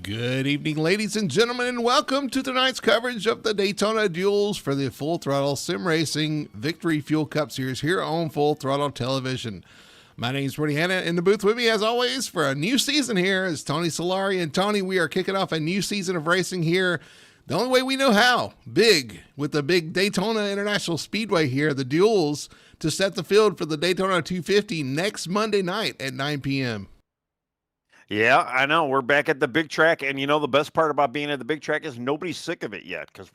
Good evening, ladies and gentlemen, and welcome to tonight's coverage of the Daytona Duels for the Full Throttle Sim Racing Victory Fuel Cup Series here on Full Throttle Television. My name is Woody Hanna. In the booth with me, as always, for a new season here is Tony Solari. And Tony, we are kicking off a new season of racing here the only way we know how, big, with the big Daytona International Speedway here, the Duels, to set the field for the Daytona 250 next Monday night at 9 p.m. Yeah, I know. We're back at the big track, and the best part about being at the big track is nobody's sick of it yet because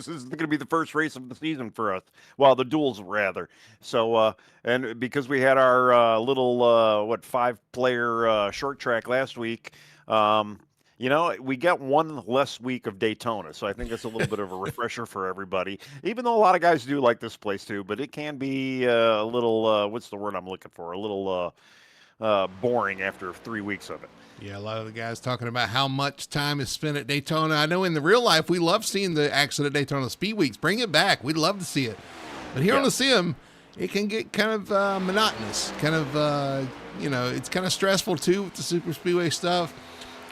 this is going to be the first race of the season for us. Well, the duels rather. So, and because we had our little 5-player short track last week, we got one less week of Daytona, so I think that's a little bit of a refresher for everybody. Even though a lot of guys do like this place too, but it can be a little what's the word I'm looking for? A little boring after 3 weeks of it. Yeah, a lot of the guys talking about how much time is spent at Daytona. I know in the real life, we love seeing the action at Daytona Speed Weeks. Bring it back. We'd love to see it. But here on the sim, it can get kind of monotonous, kind of, it's kind of stressful too with the Super Speedway stuff.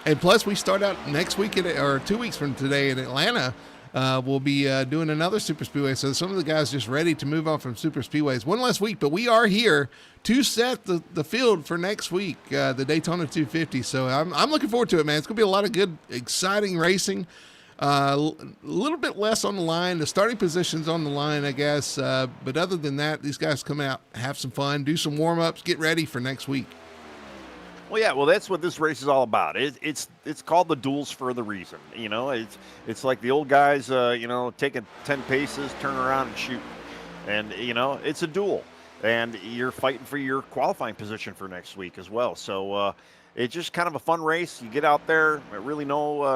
And plus, we start out next week, or 2 weeks from today in Atlanta. We'll be doing another Super Speedway. So some of the guys just ready to move on from Super Speedways. One last week, but we are here to set the field for next week, the Daytona 250. So I'm looking forward to it, man. It's going to be a lot of good, exciting racing. A little bit less on the line. The starting position's on the line, I guess. But other than that, these guys come out, have some fun, do some warm-ups, get ready for next week. Well, yeah, that's what this race is all about. It's called the duels for the reason. It's like the old guys, taking 10 paces, turn around and shoot. And, it's a duel. And you're fighting for your qualifying position for next week as well. So it's just kind of a fun race. You get out there, really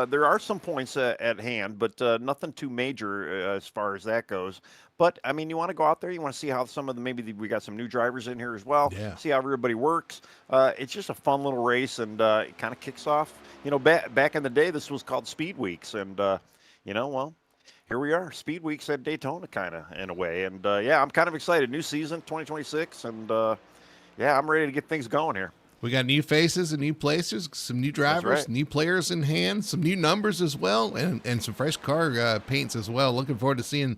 there are some points at hand, but nothing too major as far as that goes. But, I mean, you want to go out there. You want to see how some of we got some new drivers in here as well. Yeah. See how everybody works. It's just a fun little race, and it kind of kicks off. Back in the day, this was called Speed Weeks. And, here we are, Speed Weeks at Daytona kind of in a way. And, I'm kind of excited. New season, 2026. And, I'm ready to get things going here. We got new faces and new places, some new drivers, new players in hand, some new numbers as well, and some fresh car paints as well. Looking forward to seeing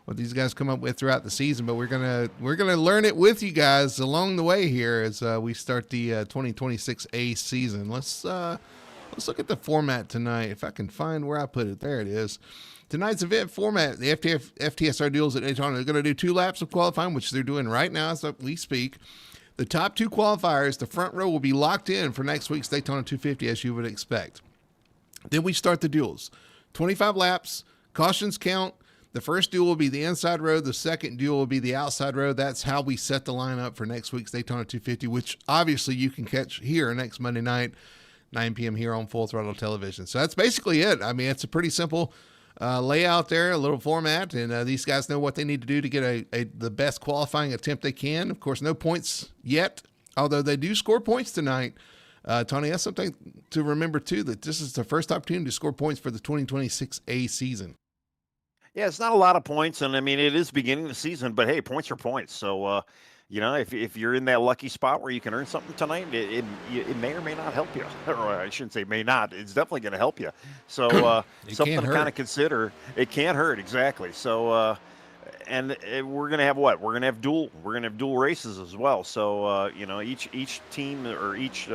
what these guys come up with throughout the season, but we're gonna learn it with you guys along the way here as we start the 2026 A season. Let's look at the format tonight. If I can find where I put it, there it is. Tonight's event format: the FTSR Duels at Daytona. They're going to do 2 laps of qualifying, which they're doing right now as we speak. The top 2 qualifiers, the front row, will be locked in for next week's Daytona 250, as you would expect. Then we start the duels. 25 laps, cautions count. The first duel will be the inside row. The second duel will be the outside row. That's how we set the lineup for next week's Daytona 250, which obviously you can catch here next Monday night, 9 p.m. here on Full Throttle Television. So that's basically it. I mean, it's a pretty simple layout there, a little format, and these guys know what they need to do to get the best qualifying attempt they can. Of course, no points yet, although they do score points tonight. Tony, that's something to remember, too, that this is the first opportunity to score points for the 2026 A season. Yeah, it's not a lot of points, and I mean it is beginning of the season, but hey, points are points. So if you're in that lucky spot where you can earn something tonight, it may or may not help you. Or I shouldn't say may not. It's definitely going to help you. So something to kind of consider. It can't hurt, exactly. So we're going to have what? We're going to have dual races as well. So each team or each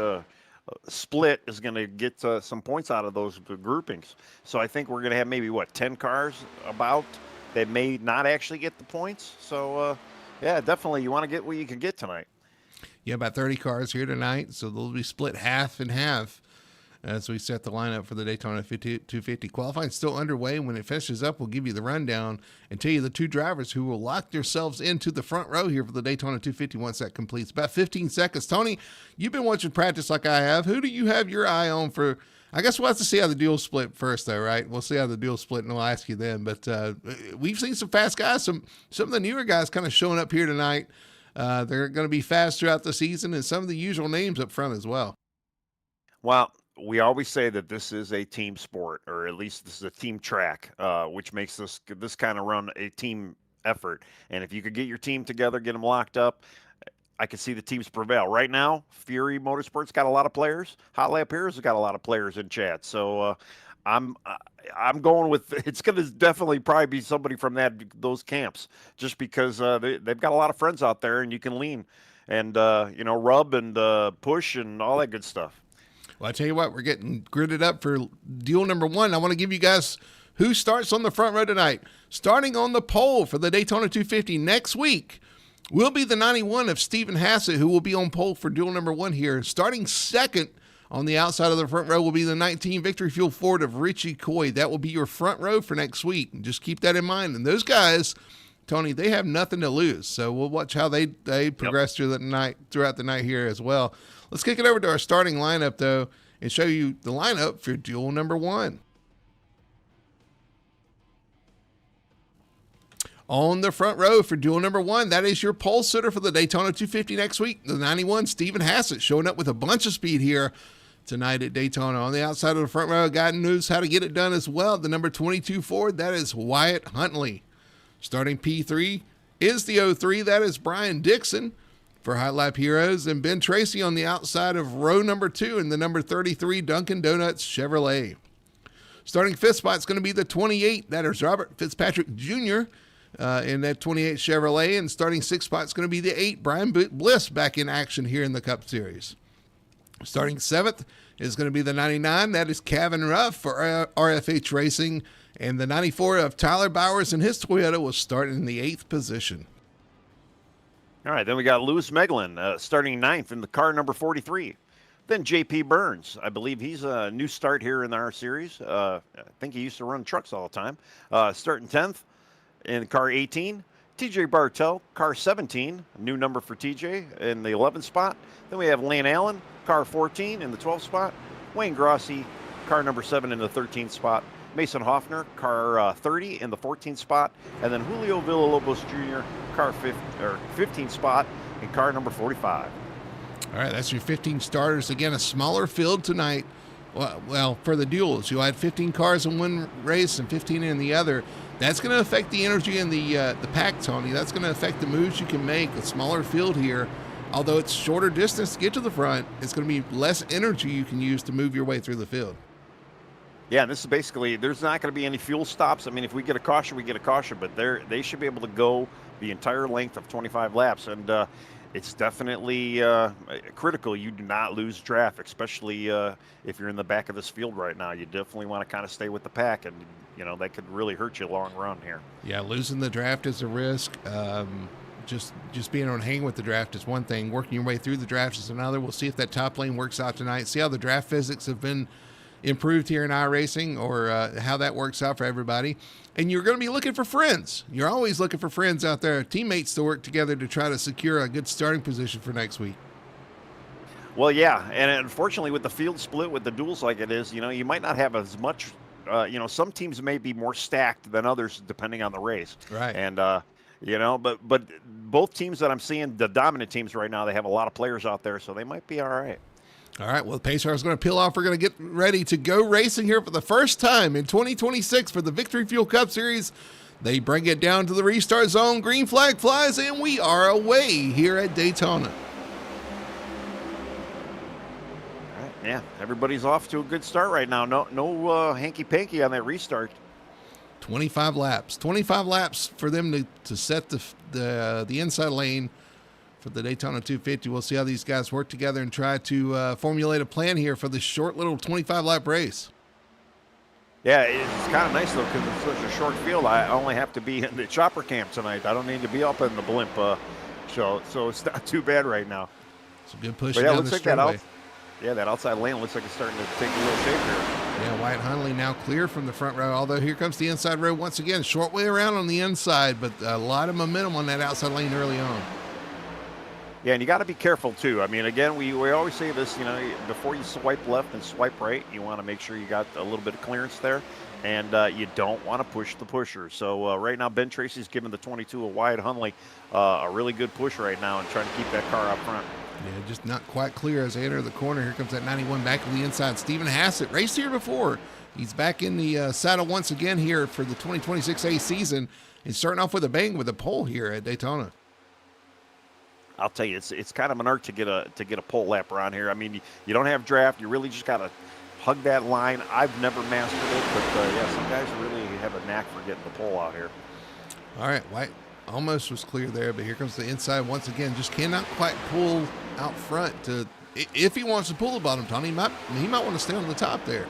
split is going to get some points out of those groupings. So I think we're going to have maybe 10 cars about that may not actually get the points. So definitely you want to get what you can get tonight. Yeah, about 30 cars here tonight, so they'll be split half and half as we set the lineup for the Daytona 250. Qualifying still underway. When it finishes up, we'll give you the rundown and tell you the 2 drivers who will lock themselves into the front row here for the Daytona 250 once that completes. About 15 seconds. Tony, you've been watching practice like I have. Who do you have your eye on for? I guess we'll have to see how the duel split first, though, right? We'll see how the duel split, and we'll ask you then. But we've seen some fast guys, some of the newer guys kind of showing up here tonight. They're going to be fast throughout the season, and some of the usual names up front as well. Well, we always say that this is a team sport, or at least this is a team track, which makes this kind of run a team effort. And if you could get your team together, get them locked up, I could see the teams prevail. Right now, Fury Motorsports got a lot of players. Hot Lap Heroes has got a lot of players in chat. So I'm I'm going with it's going to definitely probably be somebody from those camps, just because they've got a lot of friends out there, and you can lean and rub and push and all that good stuff. Well, I tell you what, we're getting gridded up for duel number 1. I want to give you guys who starts on the front row tonight. Starting on the pole for the Daytona 250 next week will be the 91 of Stephen Hassett, who will be on pole for duel number 1 here. Starting second on the outside of the front row will be the 19 Victory Fuel Ford of Richie Coy. That will be your front row for next week. Just keep that in mind. And those guys, Tony, they have nothing to lose. So we'll watch how they progress throughout the night here as well. Let's kick it over to our starting lineup, though, and show you the lineup for duel number 1. On the front row for duel number 1, that is your pole sitter for the Daytona 250 next week. The 91, Stephen Hassett, showing up with a bunch of speed here tonight at Daytona. On the outside of the front row, a guy who knows how to get it done as well. The number 22 Ford, that is Wyatt Huntley. Starting P3 is the 03, that is Brian Dixon for Hot Lap Heroes. And Ben Tracy on the outside of row number 2 in the number 33 Dunkin' Donuts Chevrolet. Starting 5th spot is going to be the 28, that is Robert Fitzpatrick Jr., in that 28 Chevrolet. And starting 6th spot is going to be the 8, Brian Bliss, back in action here in the Cup Series. Starting 7th is going to be the 99, that is Kevin Ruff for RFH Racing. And the 94 of Tyler Bowers and his Toyota will start in the 8th position. All right, then we got Lewis Meglin starting 9th in the car number 43. Then J.P. Burns, I believe he's a new start here in our series. I think he used to run trucks all the time. Starting 10th in car 18. T.J. Bartel, car 17, new number for T.J. in the 11th spot. Then we have Lane Allen, car 14 in the 12th spot. Wayne Grossi, car number 7 in the 13th spot. Mason Hoffner, car 30 in the 14th spot. And then Julio Villalobos Jr., car 15th spot in car number 45. All right, that's your 15 starters. Again, a smaller field tonight. Well, for the duels, you had 15 cars in one race and 15 in the other. That's going to affect the energy in the pack, Tony. That's going to affect the moves you can make. A smaller field here, although it's shorter distance to get to the front, it's going to be less energy you can use to move your way through the field. Yeah, this is basically, there's not going to be any fuel stops. I mean, if we get a caution, we get a caution, but they should be able to go the entire length of 25 laps. And it's definitely critical you do not lose draft, especially if you're in the back of this field right now. You definitely want to kind of stay with the pack, and that could really hurt you long run here. Yeah, losing the draft is a risk. Just being on hang with the draft is one thing. Working your way through the draft is another. We'll see if that top lane works out tonight. See how the draft physics have been improved here in iRacing, or how that works out for everybody. And you're going to be looking for friends. You're always looking for friends out there, teammates to work together to try to secure a good starting position for next week. Well, yeah, and unfortunately with the field split with the duels like it is, you might not have as much, some teams may be more stacked than others depending on the race. Right. And, but both teams that I'm seeing, the dominant teams right now, they have a lot of players out there, so they might be all right. All right, well, Pacer is going to peel off. We're going to get ready to go racing here for the first time in 2026 for the Victory Fuel Cup Series. They bring it down to the restart zone. Green flag flies, and we are away here at Daytona. All right, yeah, everybody's off to a good start right now. No hanky-panky on that restart. 25 laps. 25 laps for them to set the inside lane for the Daytona 250. We'll see how these guys work together and try to formulate a plan here for this short little 25-lap race. Yeah, it's kind of nice, though, because it's such a short field. I only have to be in the chopper camp tonight. I don't need to be up in the blimp show, so it's not too bad right now. It's a good push down the straightaway. That outside lane looks like it's starting to take a little shape here. Yeah, Wyatt Huntley now clear from the front row, although here comes the inside row once again. Short way around on the inside, but a lot of momentum on that outside lane early on. Yeah, and you got to be careful, too. I mean, again, we always say this, before you swipe left and swipe right, you want to make sure you got a little bit of clearance there, and you don't want to push the pusher. So right now, Ben Tracy's giving the 22 of Wyatt Huntley a really good push right now and trying to keep that car up front. Yeah, just not quite clear as they enter the corner. Here comes that 91 back to the inside. Stephen Hassett raced here before. He's back in the saddle once again here for the 2026 A season. He's starting off with a bang with a pole here at Daytona. I'll tell you, it's kind of an art to get a pole lap around here. I mean, you don't have draft. You really just got to hug that line. I've never mastered it, but yeah, some guys really have a knack for getting the pole out here. All right, White almost was clear there, but here comes the inside once again. Just cannot quite pull out front to. If he wants to pull the bottom, Tony, he might want to stay on the top there.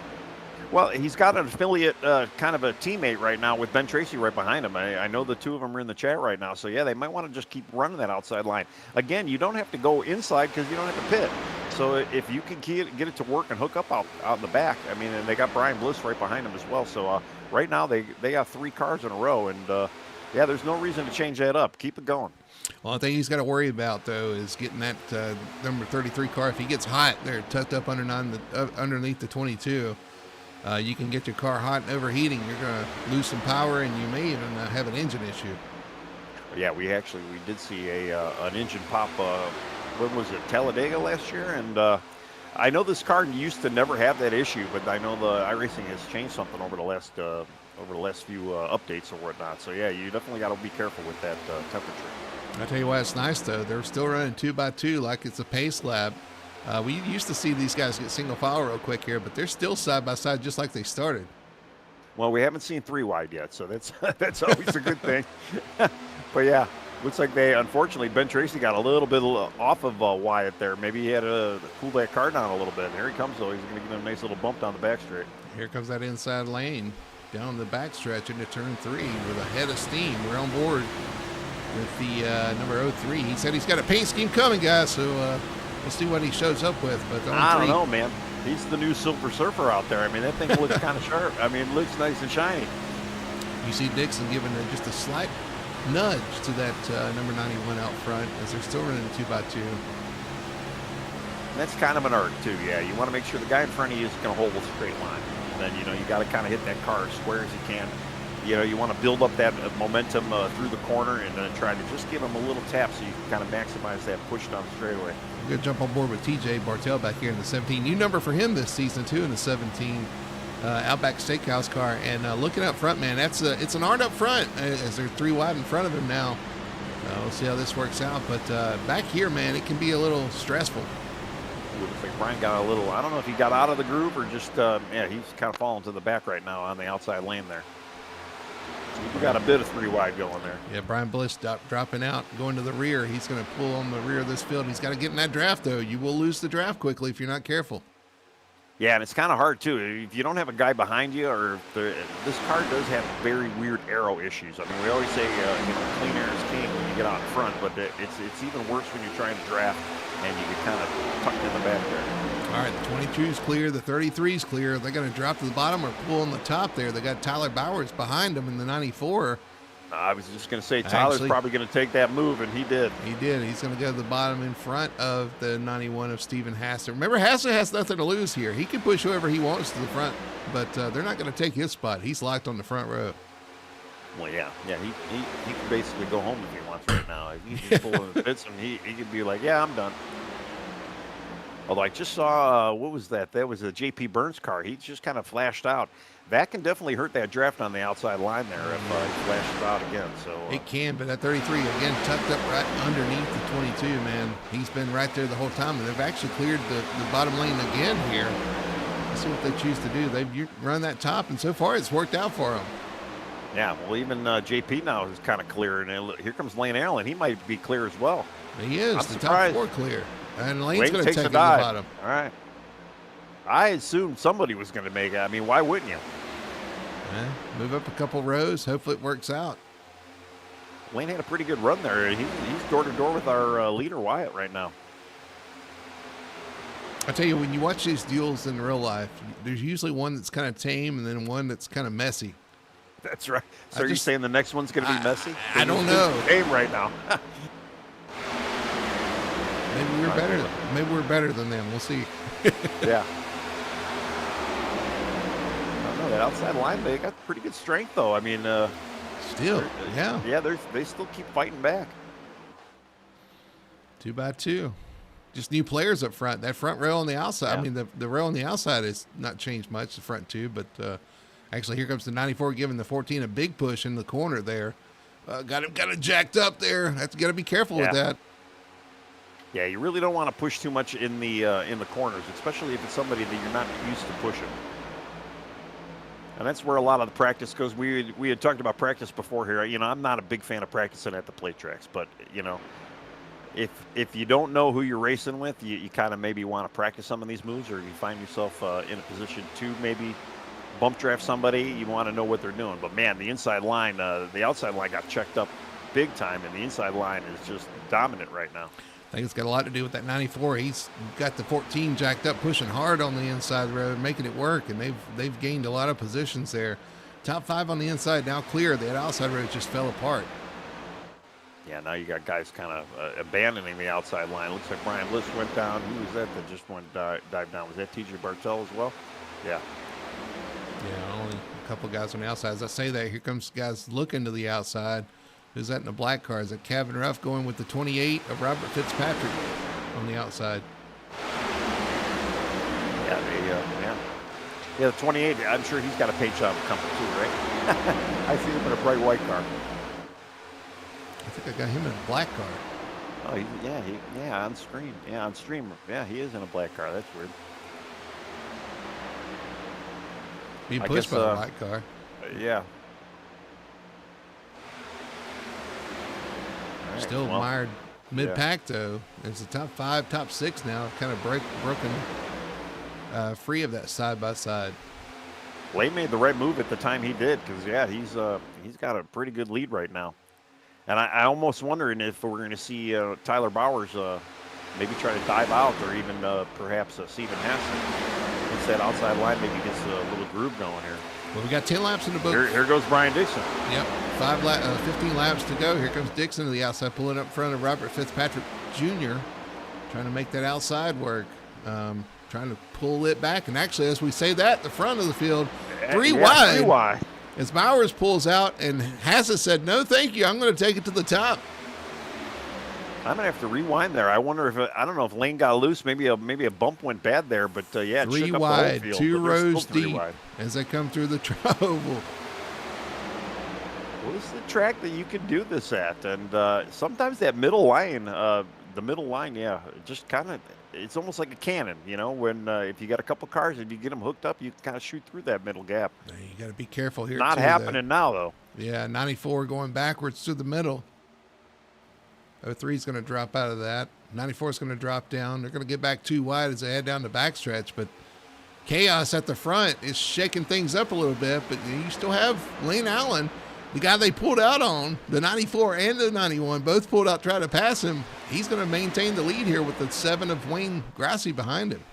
Well, he's got an affiliate, kind of a teammate right now with Ben Tracy right behind him. I know the two of them are in the chat right now. So, yeah, they might want to just keep running that outside line. Again, you don't have to go inside because you don't have to pit. So if you can get it to work and hook up out in the back, I mean, and they got Brian Bliss right behind him as well. So right now they got 3 cars in a row. And, yeah, there's no reason to change that up. Keep it going. Well, the thing he's got to worry about, though, is getting that number 33 car. If he gets hot there, tucked up underneath the 22, you can get your car hot and overheating. You're going to lose some power, and you may even have an engine issue. Yeah, we did see an engine pop. When was it, Talladega last year? And I know this car used to never have that issue, but I know the iRacing has changed something over the last few updates or whatnot. So yeah, you definitely got to be careful with that temperature. I tell you what, it's nice though. They're still running 2x2 like it's a pace lab. We used to see these guys get single file real quick here, but they're still side by side just like they started. Well, we haven't seen 3 wide yet, so that's always a good thing. But yeah, looks like unfortunately, Ben Tracy got a little bit off of Wyatt there. Maybe he had to cool that car down a little bit. And here he comes though. He's going to get him a nice little bump down the back straight. Here comes that inside lane down the back stretch into turn 3 with a head of steam. We're on board with the number 03. He said he's got a paint scheme coming, guys, so we'll see what he shows up with. But I don't know, man. He's the new Silver Surfer out there. I mean, that thing looks kind of sharp. I mean, it looks nice and shiny. You see Dixon giving just a slight nudge to that number 91 out front as they're still running 2x2. That's kind of an art, too. Yeah, you want to make sure the guy in front of you is going to hold a straight line. And then, you got to kind of hit that car as square as you can. You want to build up that momentum through the corner and then try to just give him a little tap so you can kind of maximize that push down the straightaway. We're going to jump on board with TJ Bartell back here in the 17. New number for him this season, too, in the 17 Outback Steakhouse car. And looking up front, man, it's an art up front as they're 3 wide in front of him now. We'll see how this works out. But back here, man, it can be a little stressful. Looks like Brian got a little, I don't know if he got out of the groove or just, he's kind of falling to the back right now on the outside lane there. We got a bit of 3 wide going there. Yeah, Brian Bliss dropping out, going to the rear. He's going to pull on the rear of this field. He's got to get in that draft, though. You will lose the draft quickly if you're not careful. Yeah, and it's kind of hard, too. If you don't have a guy behind you, or this car does have very weird aero issues. I mean, we always say, clean air is king when you get out in front, but it's even worse when you're trying to draft and you get kind of tucked in the back there. All right, the 22 is clear. The 33 is clear. They're going to drop to the bottom or pull on the top there. They got Tyler Bowers behind them in the 94. I was just going to say Tyler's probably going to take that move, and he did. He did. He's going to go to the bottom in front of the 91 of Stephen Hassler. Remember, Hassler has nothing to lose here. He can push whoever he wants to the front, but they're not going to take his spot. He's locked on the front row. Well, yeah, he can basically go home if he wants right now. If he just pull in the pits, and he could be like, yeah, I'm done. Although I just saw, what was that? That was a J.P. Burns car. He just kind of flashed out. That can definitely hurt that draft on the outside line there if he flashes out again. So it can, but that 33, again, tucked up right underneath the 22, man. He's been right there the whole time, and they've actually cleared the bottom lane again here. Let's see what they choose to do. They've run that top, and so far it's worked out for them. Yeah, well, even JP now is kind of clear, and here comes Lane Allen. He might be clear as well. He is. I'm the surprised. Top 4 clear. And Lane's going to take it to the dive. bottom. All right. I assumed somebody was going to make it. I mean, why wouldn't you? Move up a couple rows. Hopefully it works out. Lane had a pretty good run there. He's door to door with our leader, Wyatt, right now. I tell you, when you watch these duels in real life, there's usually one that's kind of tame and then one that's kind of messy. That's right. So are you saying the next one's going to be messy? I don't know. Tame right now. Maybe we're better. Maybe we're better than them. We'll see. Yeah. I don't know. That outside line, they got pretty good strength, though. I mean, still, yeah. Yeah, they still keep fighting back. 2x2. Just new players up front. That front row on the outside. Yeah. I mean, the row on the outside has not changed much, the front 2, but actually here comes the 94 giving the 14 a big push in the corner there. Got him jacked up there. That's got to be careful with that. Yeah, you really don't want to push too much in the corners, especially if it's somebody that you're not used to pushing. And that's where a lot of the practice goes. We had talked about practice before here. You know, I'm not a big fan of practicing at the plate tracks, but you know, if you don't know who you're racing with, you kind of maybe want to practice some of these moves, or you find yourself in a position to maybe bump draft somebody, you want to know what they're doing. But man, the inside line, the outside line got checked up big time, and the inside line is just dominant right now. I think it's got a lot to do with that 94. He's got the 14 jacked up, pushing hard on the inside road, making it work, and they've gained a lot of positions there. Top 5 on the inside now clear. That outside road just fell apart. Yeah, now you got guys kind of abandoning the outside line. Looks like Brian List went down. Who was that just went dive down? Was that TJ Bartel as well? Yeah. Yeah, only a couple guys on the outside. As I say that, here comes guys looking to the outside. Who's that in the black car? Is it Kevin Ruff going with the 28 of Robert Fitzpatrick on the outside? Yeah, the 28. I'm sure he's got a paint job coming too, right? I see him in a bright white car. I think I got him in a black car. Oh, on screen. Yeah, on stream. Yeah, he is in a black car. That's weird. Being pushed by the black car. Yeah. Right, still mired mid-pack, though. It's the top 5, top 6 now, kind of broken free of that side-by-side. Lay made the right move at the time he did, because, yeah, he's got a pretty good lead right now. And I almost wondering if we're going to see Tyler Bowers maybe try to dive out, or even perhaps Steven Hassan. Once that outside line maybe gets a little groove going here. Well, we got 10 laps in the book. Here goes Brian Dixon. Yep, 15 laps to go. Here comes Dixon to the outside, pulling up in front of Robert Fitzpatrick Jr., trying to make that outside work, trying to pull it back. And actually, as we say that, the front of the field, three wide. As Bowers pulls out, and Hassett said, "No, thank you. I'm going to take it to the top." I'm gonna have to rewind there. I wonder if I don't know if lane got loose. Maybe a bump went bad there, but yeah, it 3 shook up wide, the whole field, 2 rows deep wide. as they come through the oval. Well, this is the track that you can do this at, and sometimes that middle line, yeah, just kind of, it's almost like a cannon, you know. When if you got a couple cars and you get them hooked up, you can kind of shoot through that middle gap. You got to be careful here. Not happening now, though. Yeah, 94 going backwards to the middle. 03 is going to drop out of that. 94 is going to drop down. They're going to get back 2 wide as they head down the backstretch, but chaos at the front is shaking things up a little bit. But you still have Lane Allen, the guy they pulled out on, the 94 and the 91, both pulled out, try to pass him. He's going to maintain the lead here with the 7 of Wayne Grassi behind him.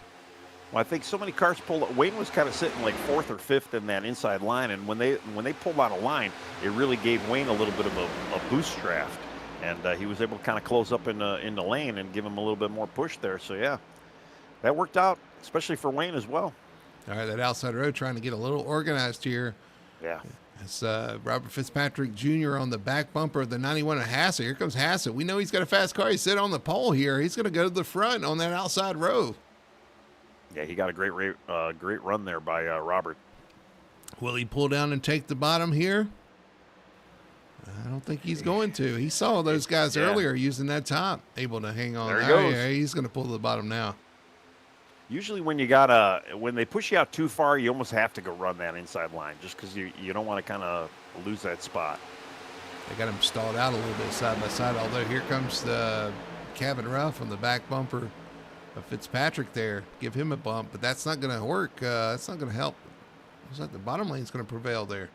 Well, I think so many cars pulled up. Wayne was kind of sitting like 4th or 5th in that inside line, and when they pulled out a line, it really gave Wayne a little bit of a boost draft. And he was able to kind of close up in the lane and give him a little bit more push there. So, yeah, that worked out, especially for Wayne as well. All right, that outside road trying to get a little organized here. Yeah. It's Robert Fitzpatrick Jr. on the back bumper of the 91 of Hassett. Here comes Hassett. We know he's got a fast car. He's sitting on the pole here. He's going to go to the front on that outside row. Yeah, he got a great run there by Robert. Will he pull down and take the bottom here? I don't think he's going to. He saw those guys earlier using that top, able to hang on. There he goes. Yeah, he's going to pull to the bottom now. Usually when when they push you out too far, you almost have to go run that inside line just because you don't want to kind of lose that spot. They got him stalled out a little bit side by side, although here comes the Kevin Ruff on the back bumper of Fitzpatrick there. Give him a bump, but that's not going to work. That's not going to help. Looks like the bottom lane's going to prevail there.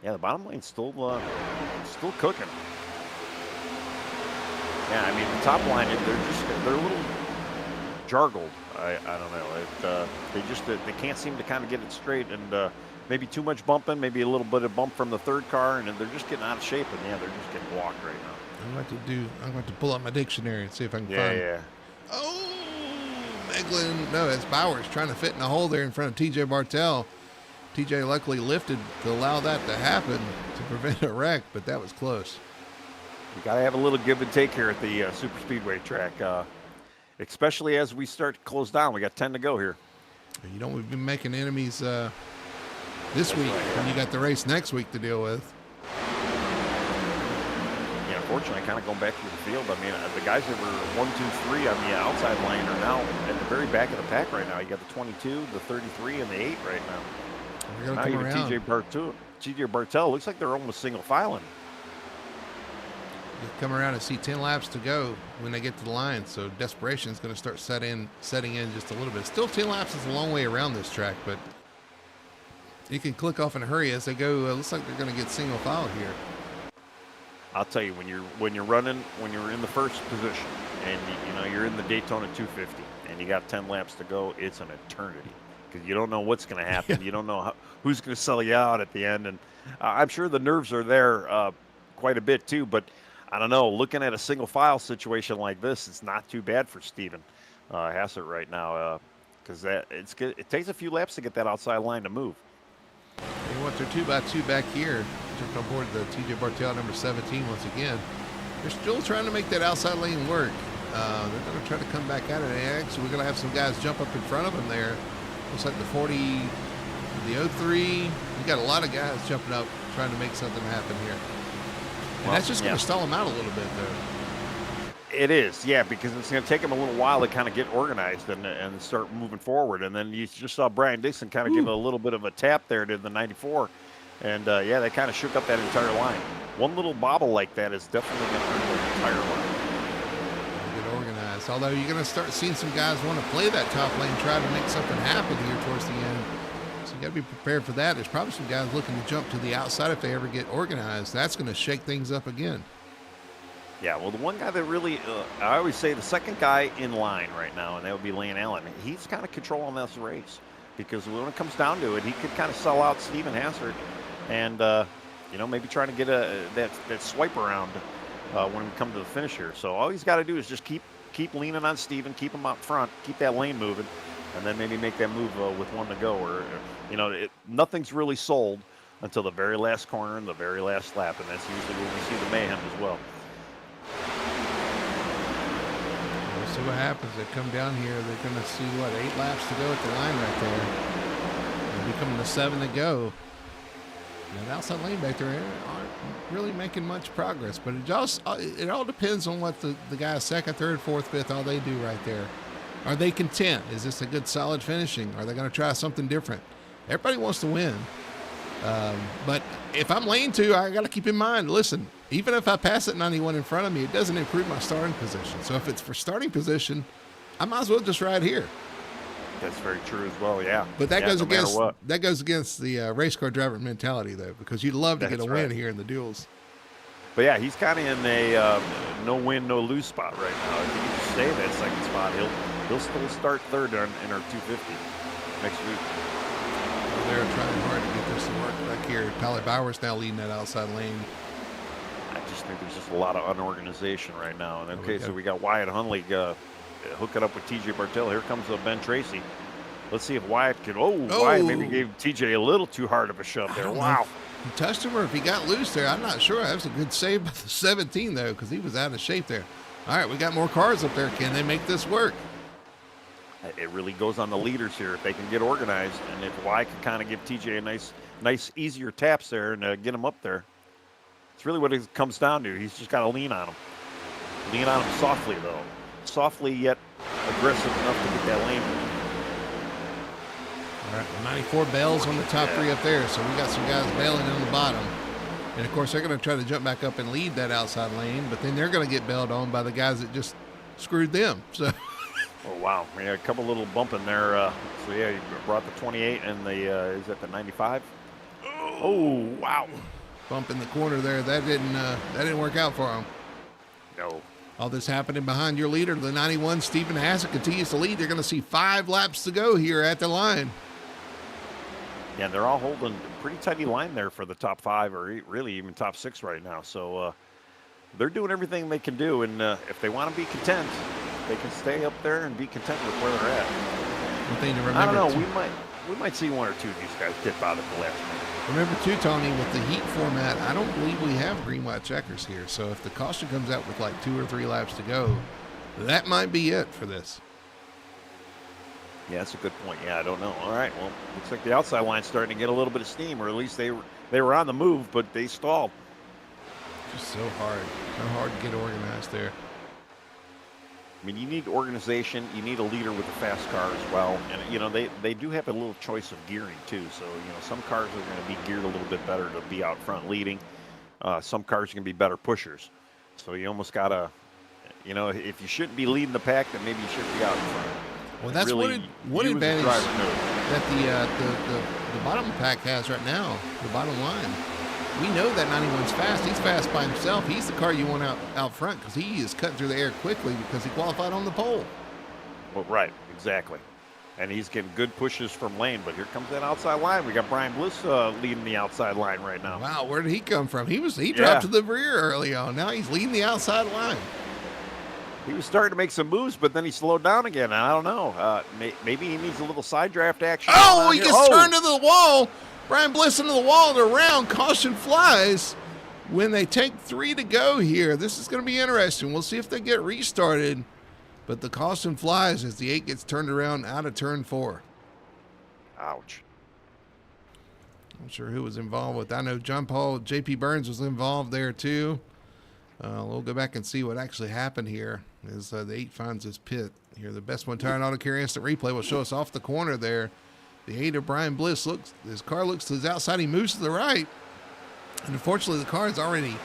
Yeah, the bottom lane's still cooking. Yeah, I mean the top line, they're a little jargled. I don't know. They can't seem to kind of get it straight, and maybe too much bumping, maybe a little bit of bump from the third car, and they're just getting out of shape. And yeah, they're just getting walked right now. I'm going to pull out my dictionary and see if I can find. Yeah. Oh, Meglin. No, it's Bowers trying to fit in a hole there in front of TJ Bartel. TJ luckily lifted to allow that to happen to prevent a wreck, but that was close. You got to have a little give and take here at the super speedway track, especially as we start to close down. We got 10 to go here. You know, we've been making enemies this week, and you got the race next week to deal with. Yeah, unfortunately, kind of going back through the field. I mean, the guys that were 1, 2, 3 on the outside lane are now at the very back of the pack right now. You got the 22, the 33, and the 8 right now. We're going to come around. TJ Bartell looks like they're almost single filing. You'll come around and see 10 laps to go when they get to the line. So desperation is going to start setting in just a little bit. Still 10 laps is a long way around this track, but you can click off in a hurry as they go. Looks like they're going to get single file here. I'll tell you, when you're in the first position and you're in the Daytona 250 and you got 10 laps to go, it's an eternity because you don't know what's going to happen. You don't know who's going to sell you out at the end, and I'm sure the nerves are there quite a bit too. But I don't know. Looking at a single file situation like this, it's not too bad for Steven Hassert right now because it takes a few laps to get that outside line to move. They want their 2x2 back here. Jumped on board the TJ Bartell number 17 once again. They're still trying to make that outside lane work. They're going to try to come back out of it. So we're going to have some guys jump up in front of them there. Looks like the 40, the 03. You got a lot of guys jumping up trying to make something happen here. And that's just going to stall them out a little bit, though. It is, yeah, because it's going to take them a little while to kind of get organized and start moving forward. And then you just saw Brian Dixon kind of give a little bit of a tap there to the 94. And, they kind of shook up that entire line. One little bobble like that is definitely going to hurt the entire line. Get organized. Although you're going to start seeing some guys want to play that top lane, try to make something happen here towards the end. So you got to be prepared for that. There's probably some guys looking to jump to the outside if they ever get organized. That's going to shake things up again. Yeah, well, the one guy that really, I always say the second guy in line right now, and that would be Lane Allen. He's kind of controlling this race because when it comes down to it, he could kind of sell out Steven Hassert and, maybe trying to get that swipe around when we come to the finish here. So all he's got to do is just keep leaning on Steven, keep him up front, keep that lane moving, and then maybe make that move with one to go. Or, nothing's really sold until the very last corner and the very last lap, and that's usually when we see the mayhem as well. We'll see what happens. They come down here. They're going to see, 8 laps to go at the line right there. It'll be coming to 7 to go. And outside lane back there aren't really making much progress, but it all depends on what the guys second, third, fourth, fifth, all they do right there. Are they content? Is this a good, solid finishing? Are they going to try something different? Everybody wants to win. But if I'm lane 2, I got to keep in mind, listen, even if I pass at 91 in front of me, it doesn't improve my starting position. So if it's for starting position, I might as well just ride here. That's very true as well, yeah. But that goes against the race car driver mentality, though, because you'd love to get a win here in the duels. But yeah, he's kind of in a no win, no lose spot right now. If he can just stay in that second spot, he'll still start third in our 250 next week. Well, they're trying hard to get this to work back here. Tyler Bauer's now leading that outside lane. I just think there's just a lot of unorganization right now. And so we got Wyatt Hunley hook it up with TJ Bartell. Here comes Ben Tracy. Let's see if Wyatt can. Wyatt maybe gave TJ a little too hard of a shove there. Wow. He touched him, or if he got loose there, I'm not sure. That was a good save by the 17, though, because he was out of shape there. All right, we got more cars up there. Can they make this work? It really goes on the leaders here if they can get organized, and if Wyatt can kind of give TJ a nice, easier taps there and get him up there. It's really what it comes down to. He's just got to lean on him. Lean on him softly, though. Softly yet aggressive enough to get that lane. All right, 94 bails on the top 3 up there, so we got some guys bailing on the bottom. And, of course, they're going to try to jump back up and lead that outside lane, but then they're going to get bailed on by the guys that just screwed them. So. Oh, wow. We had a couple little bump in there. So, yeah, you brought the 28 and is that the 95? Oh, wow. Bump in the corner there. That didn't work out for him. No. All this happening behind your leader, the 91, Steven Hassett, continues to lead. They're going to see 5 laps to go here at the line. Yeah, they're all holding a pretty tidy line there for the top 5 or really even top 6 right now. So they're doing everything they can do. And if they want to be content, they can stay up there and be content with where they're at. One thing to remember, I don't know. We might see 1 or 2 of these guys dip out at the last minute. Remember, too, Tony, with the heat format, I don't believe we have green, white checkers here. So if the caution comes out with like 2 or 3 laps to go, that might be it for this. Yeah, that's a good point. Yeah, I don't know. All right, well, looks like the outside line's starting to get a little bit of steam, or at least they were on the move, but they stalled. Just so hard to get organized there. I mean, you need organization. You need a leader with a fast car as well. And, you know, they do have a little choice of gearing, too. So, you know, some cars are going to be geared a little bit better to be out front leading. Some cars are going to be better pushers. So you almost got to, you know, if you shouldn't be leading the pack, then maybe you should be out in front. Well, that's really one advantage that the bottom pack has right now, the bottom line. We know that 91's fast. He's fast by himself. He's the car you want out front because he is cutting through the air quickly because he qualified on the pole. Well, right, exactly. And he's getting good pushes from lane, but here comes that outside line. We got Brian Bliss leading the outside line right now. Wow, where did he come from? He dropped to the rear early on. Now he's leading the outside line. He was starting to make some moves, but then he slowed down again. I don't know. Maybe he needs a little side draft action. Oh, he gets turned to the wall. Brian Bliss into the wall and around. Caution flies when they take 3 to go here. This is going to be interesting. We'll see if they get restarted. But the caution flies as the 8 gets turned around out of turn 4. Ouch. I'm sure who was involved with. I know JP Burns was involved there too. We'll go back and see what actually happened here as the 8 finds his pit. Here, the Best One Tire and Auto Care Instant Replay will show us off the corner there. The 8 of Brian Bliss his car looks to his outside. He moves to the right. And unfortunately, the car has already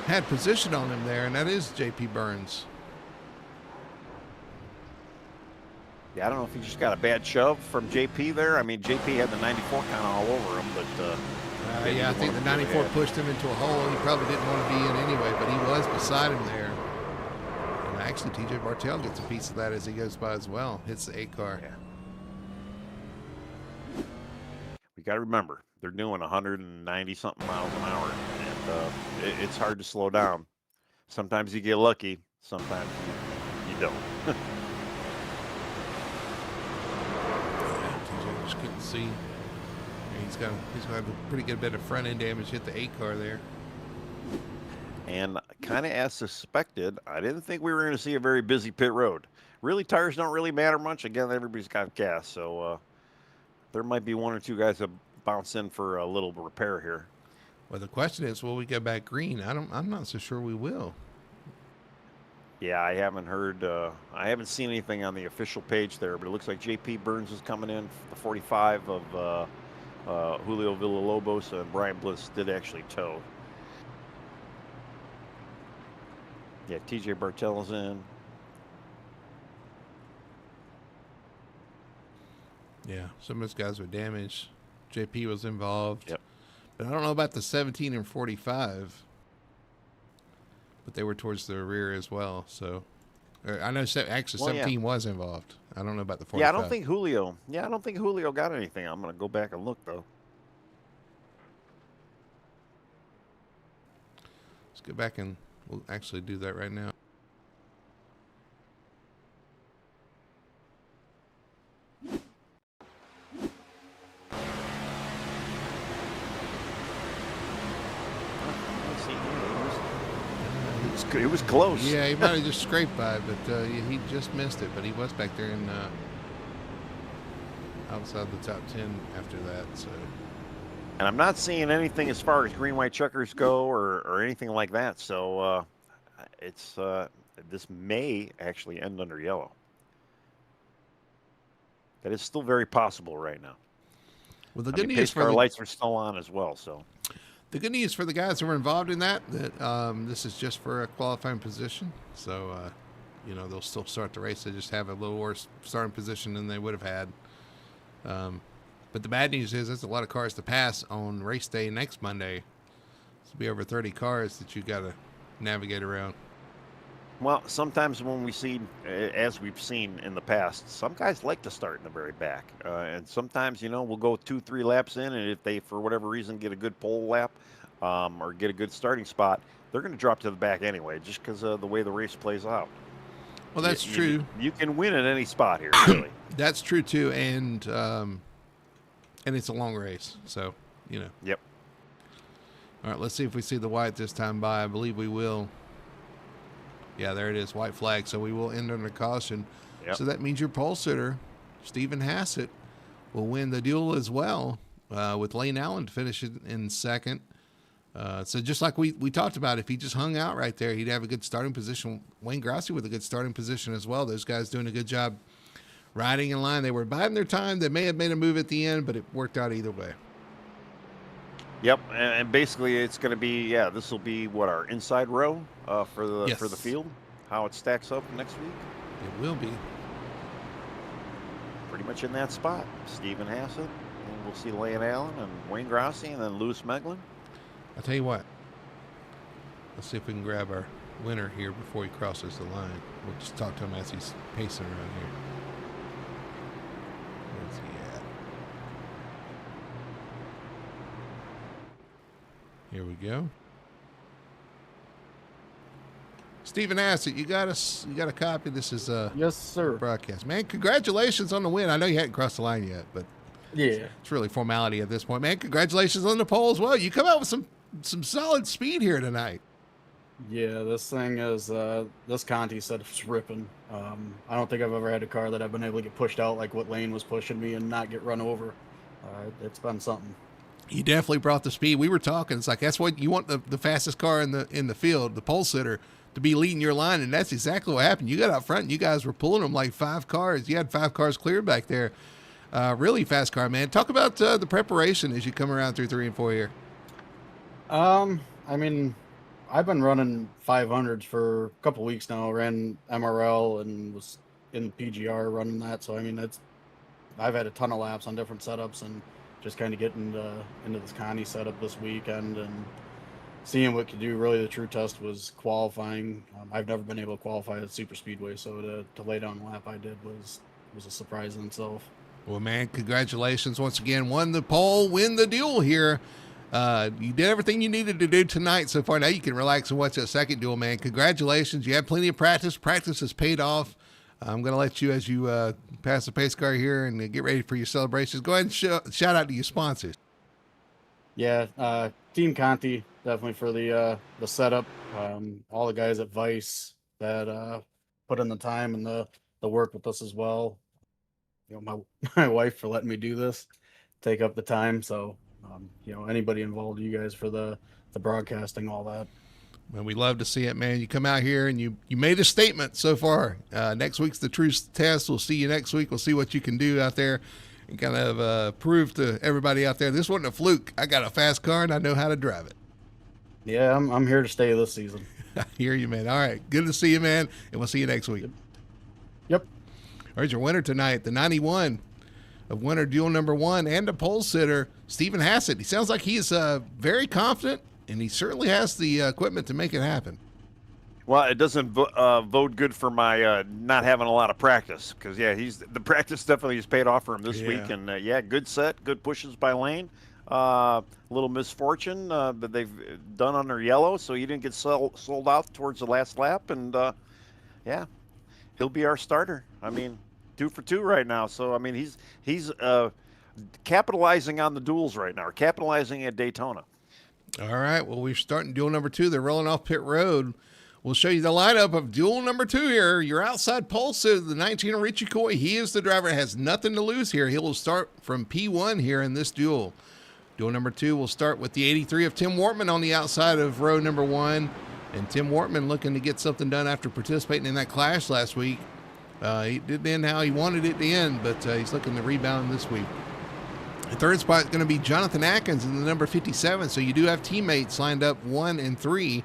had position on him there, and that is JP Burns. Yeah, I don't know if he just got a bad shove from JP there. I mean, JP had the 94 kind of all over him, but... yeah, I think the 94 pushed him into a hole he probably didn't want to be in anyway, but he was beside him there. And actually, TJ Bartel gets a piece of that as he goes by as well. Hits the 8 car. Yeah. We got to remember, they're doing 190-something miles an hour, and it's hard to slow down. Sometimes you get lucky, sometimes you don't. TJ just couldn't see. He's going to have a pretty good bit of front end damage, hit the 8 car there. And kind of as suspected, I didn't think we were going to see a very busy pit road. Really, tires don't really matter much. Again, everybody's got gas, so there might be 1 or 2 guys that bounce in for a little repair here. Well, the question is, will we go back green? I'm not so sure we will. Yeah, I haven't heard. I haven't seen anything on the official page there, but it looks like JP Burns is coming in. The 45 of Julio Villalobos and Brian Bliss did actually tow. Yeah, TJ Bartel's in. Yeah, some of those guys were damaged. JP was involved. Yep. But I don't know about the 17 and 45. But they were towards the rear as well. So I know actually 17 was involved. I don't know about the 45. Yeah, I don't think Julio got anything. I'm going to go back and look, though. Let's go back and we'll actually do that right now. It was close. Yeah, he might have just scraped by, but he just missed it. But he was back there in outside the top 10 after that. So, and I'm not seeing anything as far as green white checkers go or anything like that. So it's this may actually end under yellow. That is still very possible right now. Well, the good news for the lights are still on as well. So. The good news for the guys who were involved in that this is just for a qualifying position. So, they'll still start the race. They just have a little worse starting position than they would have had. But the bad news is there's a lot of cars to pass on race day next Monday. It'll be over 30 cars that you got to navigate around. Well, sometimes when we see, as we've seen in the past, some guys like to start in the very back. And sometimes, we'll go 2-3 laps in, and if they, for whatever reason, get a good pole lap or get a good starting spot, they're going to drop to the back anyway, just because of the way the race plays out. Well, that's true. You can win at any spot here, really. That's true, too, and it's a long race, so, Yep. All right, let's see if we see the white this time by. I believe we will. Yeah, there it is, white flag. So we will end under caution. Yep. So that means your pole sitter, Stephen Hassett, will win the duel as well, with Lane Allen finishing in second. So just like we talked about, if he just hung out right there, he'd have a good starting position. Wayne Grossi with a good starting position as well. Those guys doing a good job riding in line. They were biding their time. They may have made a move at the end, but it worked out either way. Yep, and basically it's going to be this will be what our inside row for the field. How it stacks up next week. It will be pretty much in that spot. Stephen Hassett, and we'll see Lane Allen and Wayne Grossi, and then Lewis Meglin. I'll tell you what. Let's see if we can grab our winner here before he crosses the line. We'll just talk to him as he's pacing around here. Where's he at? Here we go. Stephen Hassett, you got a copy. This is yes, sir. Broadcast. Man, congratulations on the win. I know you hadn't crossed the line yet, but yeah, it's really formality at this point. Man, congratulations on the pole as well. You come out with some solid speed here tonight. Yeah, this thing is this Conti said it's ripping. I don't think I've ever had a car that I've been able to get pushed out like what Lane was pushing me and not get run over. It's been something. You definitely brought the speed. We were talking. It's like that's what you want the fastest car in the field, the pole sitter, to be leading your line, and that's exactly what happened. You got out front, and you guys were pulling them like 5 cars. You had 5 cars cleared back there. Really fast car, man. Talk about the preparation as you come around through 3 and 4 here. I mean, I've been running 500s for a couple weeks now. Ran MRL and was in PGR running that. So I mean, I've had a ton of laps on different setups and just kind of getting into this Conti setup this weekend and seeing what could do. Really, the true test was qualifying. I've never been able to qualify at super speedway, so to lay down the lap I did was a surprise in itself. Well, man, congratulations once again. Won the pole, win the duel here. You did everything you needed to do tonight so far. Now you can relax and watch that second duel, man. Congratulations. You had plenty of practice. Practice has paid off. I'm going to let you, as you pass the pace car here and get ready for your celebrations, go ahead and shout out to your sponsors. Yeah, Team Conti, definitely for the setup. All the guys at Vice that put in the time and the work with us as well. You know, my wife for letting me do this, take up the time. So, anybody involved, you guys for the broadcasting, all that. Well, we love to see it, man. You come out here and you made a statement so far. Next week's the truth test. We'll see you next week. We'll see what you can do out there and kind of prove to everybody out there this wasn't a fluke. I got a fast car and I know how to drive it. Yeah, I'm here to stay this season. I hear you, man. All right. Good to see you, man. And we'll see you next week. Yep. There's your winner tonight, the 91 of winner duel number 1 and a pole sitter, Stephen Hassett. He sounds like he's very confident, and he certainly has the equipment to make it happen. Well, it doesn't bode good for my not having a lot of practice because, the practice definitely has paid off for him this week. And, good set, good pushes by Lane. A little misfortune that they've done on their yellow, so he didn't get sold out towards the last lap. And, he'll be our starter. I mean, 2 for 2 right now. So, I mean, he's capitalizing on the duels right now, or capitalizing at Daytona. All right. Well, we're starting duel number 2. They're rolling off pit road. We'll show you the lineup of duel number 2 here. Your outside pole sitter, the 19 of Richie Coy. He is the driver, has nothing to lose here. He will start from P1 here in this duel. Duel number 2 will start with the 83 of Tim Wortman on the outside of row number 1. And Tim Wortman looking to get something done after participating in that clash last week. He didn't end how he wanted it to end, but he's looking to rebound this week. The third spot is going to be Jonathan Atkins in the number 57. So you do have teammates lined up 1 and 3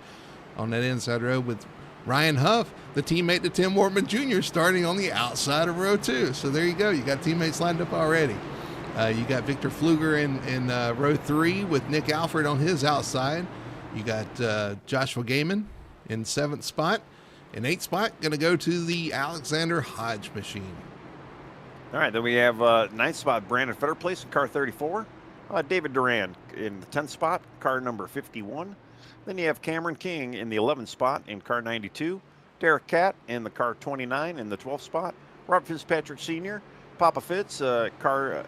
on that inside row with Ryan Huff, the teammate to Tim Wortman Jr., starting on the outside of row 2. So there you go. You got teammates lined up already. You got Victor Pfluger in row 3 with Nick Alfred on his outside. You got Joshua Gaiman in 7th spot. In 8th spot, going to go to the Alexander Hodge machine. All right, then we have 9th spot, Brandon Fetterplace in car 34. David Duran in the 10th spot, car number 51. Then you have Cameron King in the 11th spot in car 92. Derek Catt in the car 29 in the 12th spot. Robert Fitzpatrick Sr., Papa Fitz, car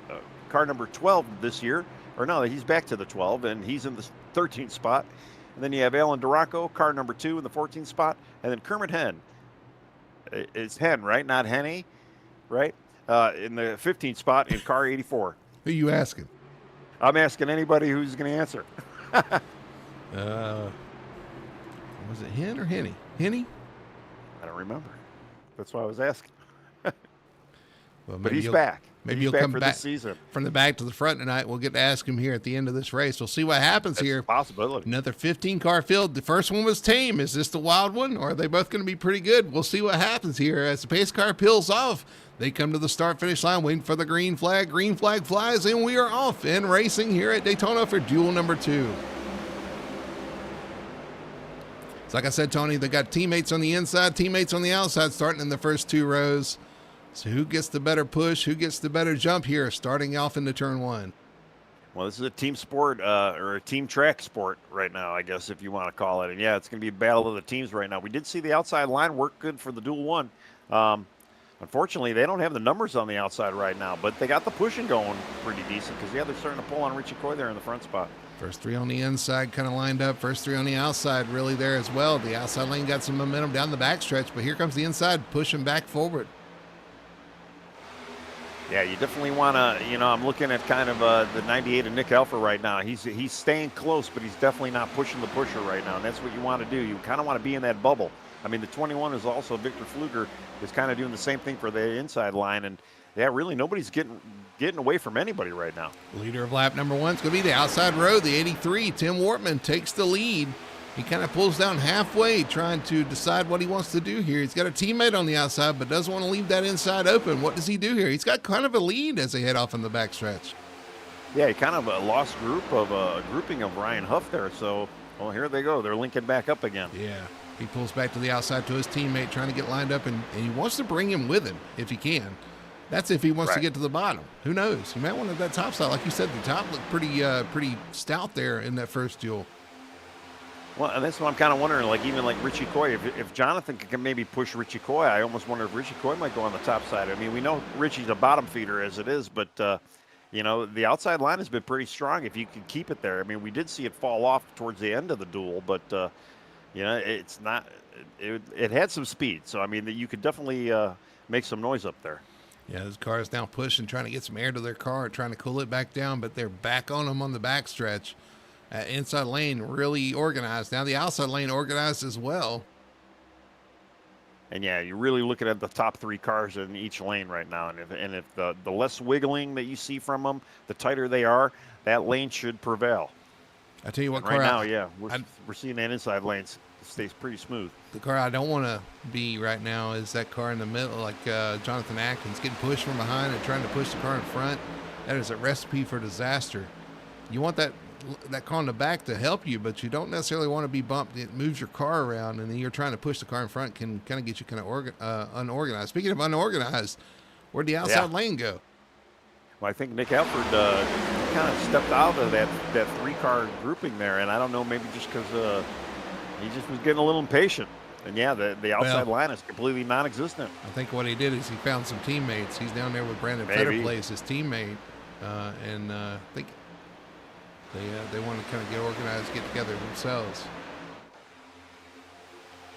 number 12 this year. Or no, he's back to the 12, and he's in the 13th spot. And then you have Alan Duraco, car number 2 in the 14th spot. And then Kermit Henn. It's Henn, right? Not Henny, right? In the 15th spot in car 84. Who are you asking? I'm asking anybody who's going to answer. Was it Hen or Henny? Henny? I don't remember. That's why I was asking. Well, but he's back. Maybe he's he'll come for back this season. from the back to the front tonight. We'll get to ask him here at the end of this race. We'll see what happens That's here. a possibility. Another 15-car field. The first one was tame. Is this the wild one, or are they both going to be pretty good? We'll see what happens here as the pace car peels off. They come to the start-finish line, waiting for the green flag. Green flag flies, and we are off and racing here at Daytona for duel number 2. So like I said, Tony, they got teammates on the inside, teammates on the outside, starting in the first 2 rows. So who gets the better push? Who gets the better jump here, starting off into turn 1? Well, this is a team sport or a team track sport right now, I guess, if you want to call it. And, yeah, it's going to be a battle of the teams right now. We did see the outside line work good for the duel 1. Unfortunately, they don't have the numbers on the outside right now, but they got the pushing going pretty decent because, yeah, they're starting to pull on Richie Coy there in the front spot. First 3 on the inside kind of lined up. First 3 on the outside really there as well. The outside lane got some momentum down the backstretch, but here comes the inside pushing back forward. Yeah, you definitely want to, I'm looking at kind of the 98 of Nick Elfer right now. He's staying close, but he's definitely not pushing the pusher right now, and that's what you want to do. You kind of want to be in that bubble. I mean, the 21 is also Victor Pfluger is kind of doing the same thing for the inside line, and, yeah, really nobody's getting away from anybody right now. Leader of lap number 1 is going to be the outside row, the 83. Tim Wortman takes the lead. He kind of pulls down halfway, trying to decide what he wants to do here. He's got a teammate on the outside, but doesn't want to leave that inside open. What does he do here? He's got kind of a lead as they head off in the backstretch. Yeah, he kind of lost grouping of Ryan Huff there. So, well, here they go. They're linking back up again. Yeah, he pulls back to the outside to his teammate, trying to get lined up, and he wants to bring him with him if he can. That's if he wants to get to the bottom. Who knows? He might want that top side. Like you said, the top looked pretty stout there in that first duel. Well, and that's what I'm kind of wondering, like even like Richie Coy, if Jonathan can maybe push Richie Coy, I almost wonder if Richie Coy might go on the top side. I mean, we know Richie's a bottom feeder as it is, but, the outside line has been pretty strong if you can keep it there. I mean, we did see it fall off towards the end of the duel, but, it's not – it had some speed. So, I mean, you could definitely make some noise up there. Yeah, this car is now pushing, trying to get some air to their car, trying to cool it back down, but they're back on them on the backstretch. Inside lane really organized. Now the outside lane organized as well. And yeah, you're really looking at the top 3 cars in each lane right now. And if the less wiggling that you see from them, the tighter they are, that lane should prevail. I tell you what, right now, yeah, we're seeing that inside lane stays pretty smooth. The car I don't want to be right now is that car in the middle, like Jonathan Atkins getting pushed from behind and trying to push the car in front. That is a recipe for disaster. You want that car in the back to help you, but you don't necessarily want to be bumped. It moves your car around, and then you're trying to push the car in front can kind of get you kind of unorganized. Speaking of unorganized, where'd the outside lane go? Well, I think Nick Alford kind of stepped out of that 3-car grouping there, and I don't know, maybe just because he just was getting a little impatient. And yeah, the outside line is completely non-existent. I think what he did is he found some teammates. He's down there with Brandon Fetterplace, his teammate, and I think they want to kind of get organized, get together themselves.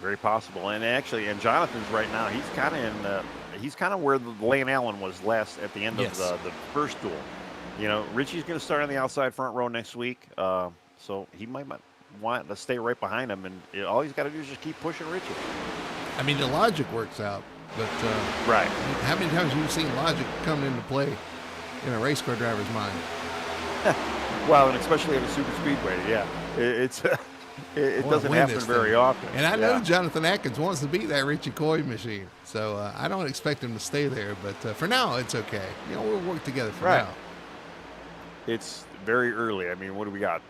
Very possible. And actually, Jonathan's right now, he's kind of where the Lane Allen was last at the end of the first duel. Richie's going to start on the outside front row next week, so he might want to stay right behind him, and all he's got to do is just keep pushing Richie. I mean, the logic works out, but right. How many times have you seen logic come into play in a race car driver's mind? Well, and especially at a super speedway, yeah. It doesn't happen very often. And I know Jonathan Atkins wants to beat that Richie Coy machine, so I don't expect him to stay there. But for now, it's okay. We'll work together for now. It's very early. I mean, what do we got?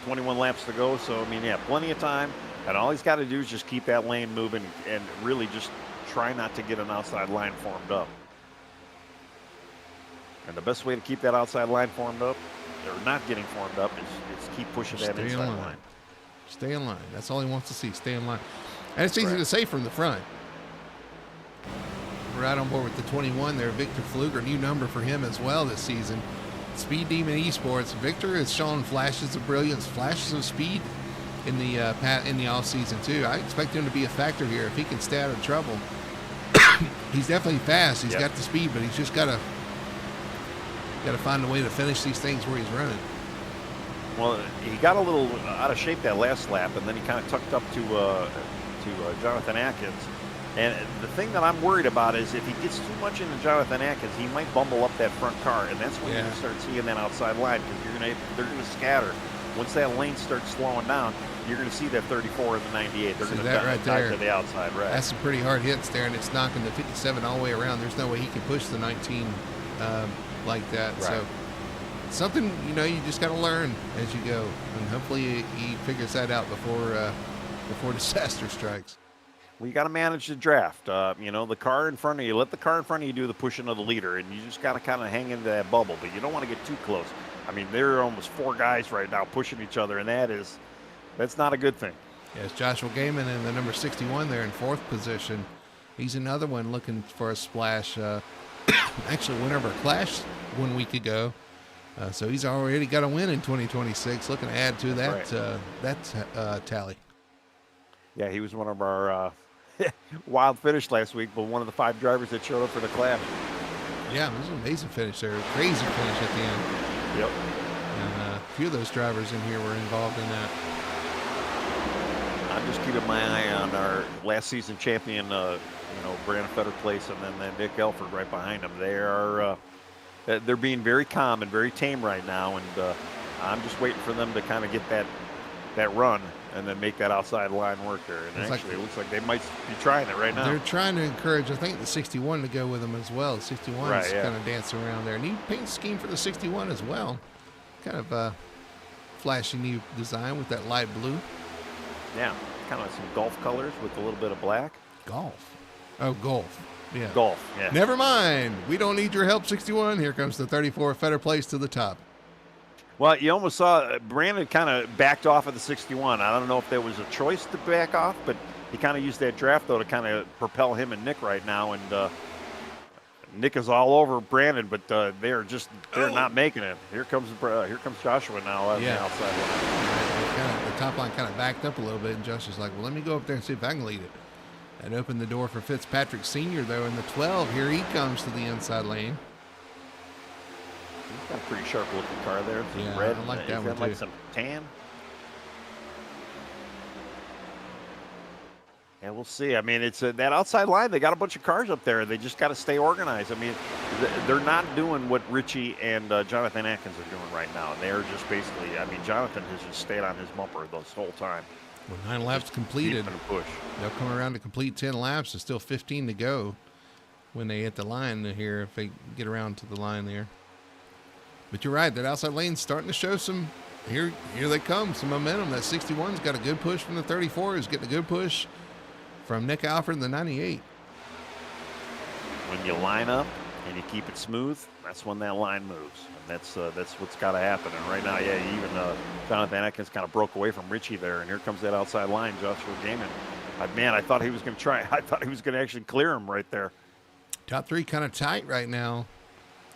21 laps to go. So, I mean, yeah, plenty of time. And all he's got to do is just keep that lane moving and really just try not to get an outside line formed up. And the best way to keep that outside line formed up, or not getting formed up, is keep pushing that inside line. Stay in line. That's all he wants to see. Stay in line. And it's easy to say from the front. Right on board with the 21 there, Victor Pfluger, new number for him as well this season. Speed Demon Esports. Victor has shown flashes of brilliance, flashes of speed in the off season too. I expect him to be a factor here if he can stay out of trouble. He's definitely fast. He's got the speed, but he's just got to find a way to finish these things where he's running. Well, he got a little out of shape that last lap, and then he kind of tucked up to Jonathan Atkins. And the thing that I'm worried about is if he gets too much into Jonathan Atkins, he might bumble up that front car, and that's when you start seeing that outside line because they're gonna scatter. Once that lane starts slowing down, you're gonna see that 34 and the 98. They're gonna dive to the outside, right? That's some pretty hard hits there, and it's knocking the 57 all the way around. There's no way he can push the 19 like that. Right. So something you just got to learn as you go, and hopefully he figures that out before disaster strikes. Well, you got to manage the draft. The car in front of you. Let the car in front of you do the pushing of the leader, and you just got to kind of hang into that bubble. But you don't want to get too close. I mean, there are almost 4 guys right now pushing each other, and that's not a good thing. Yes, Joshua Gaiman in the number 61 there in 4th position. He's another one looking for a splash. Actually, went over a Clash 1 week ago, so he's already got a win in 2026. Looking to add to that tally. Yeah, he was one of our wild finish last week, but one of the 5 drivers that showed up for the Clash. Yeah, it was an amazing finish there. Crazy finish at the end. Yep. And a few of those drivers in here were involved in that. I'm just keeping my eye on our last season champion, Brandon Fetter Place, and then Nick Elford right behind him. They're being very calm and very tame right now, and I'm just waiting for them to kind of get that run and then make that outside line work there. And it looks like they might be trying it right now. They're trying to encourage, I think, the 61 to go with them as well. The 61 is kind of dancing around there. Neat paint scheme for the 61 as well. Kind of a flashy new design with that light blue. Yeah, kind of some golf colors with a little bit of black. Golf. Oh, golf. Yeah. Golf, yeah. Never mind. We don't need your help, 61. Here comes the 34 Fetter Place to the top. Well, you almost saw Brandon kind of backed off of the 61. I don't know if there was a choice to back off, but he kind of used that draft, though, to kind of propel him and Nick right now. And Nick is all over Brandon, but they're not making it. Here comes Joshua now on the outside line. The top line kind of backed up a little bit, and Joshua's like, well, let me go up there and see if I can lead it. And opened the door for Fitzpatrick Sr., though, in the 12. Here he comes to the inside lane. He's got a pretty sharp-looking car there. Some red. I like that one, too. Like some tan. Yeah, we'll see. I mean, it's that outside line. They got a bunch of cars up there. They just got to stay organized. I mean, they're not doing what Richie and Jonathan Atkins are doing right now. And they're just basically, I mean, Jonathan has just stayed on his bumper this whole time. Well, 9 laps completed. Push. They'll come around to complete 10 laps. There's still 15 to go when they hit the line here, if they get around to the line there. But you're right, that outside lane's starting to show some, here they come, some momentum. That 61's got a good push from the 34, who's getting a good push from Nick Alford in the 98. When you line up and you keep it smooth, that's when that line moves. And that's what's got to happen. And right now, even Jonathan Atkins kind of broke away from Richie there. And here comes that outside line, Joshua Gaiman. I thought he was going to try. I thought he was going to actually clear him right there. Top 3 kind of tight right now.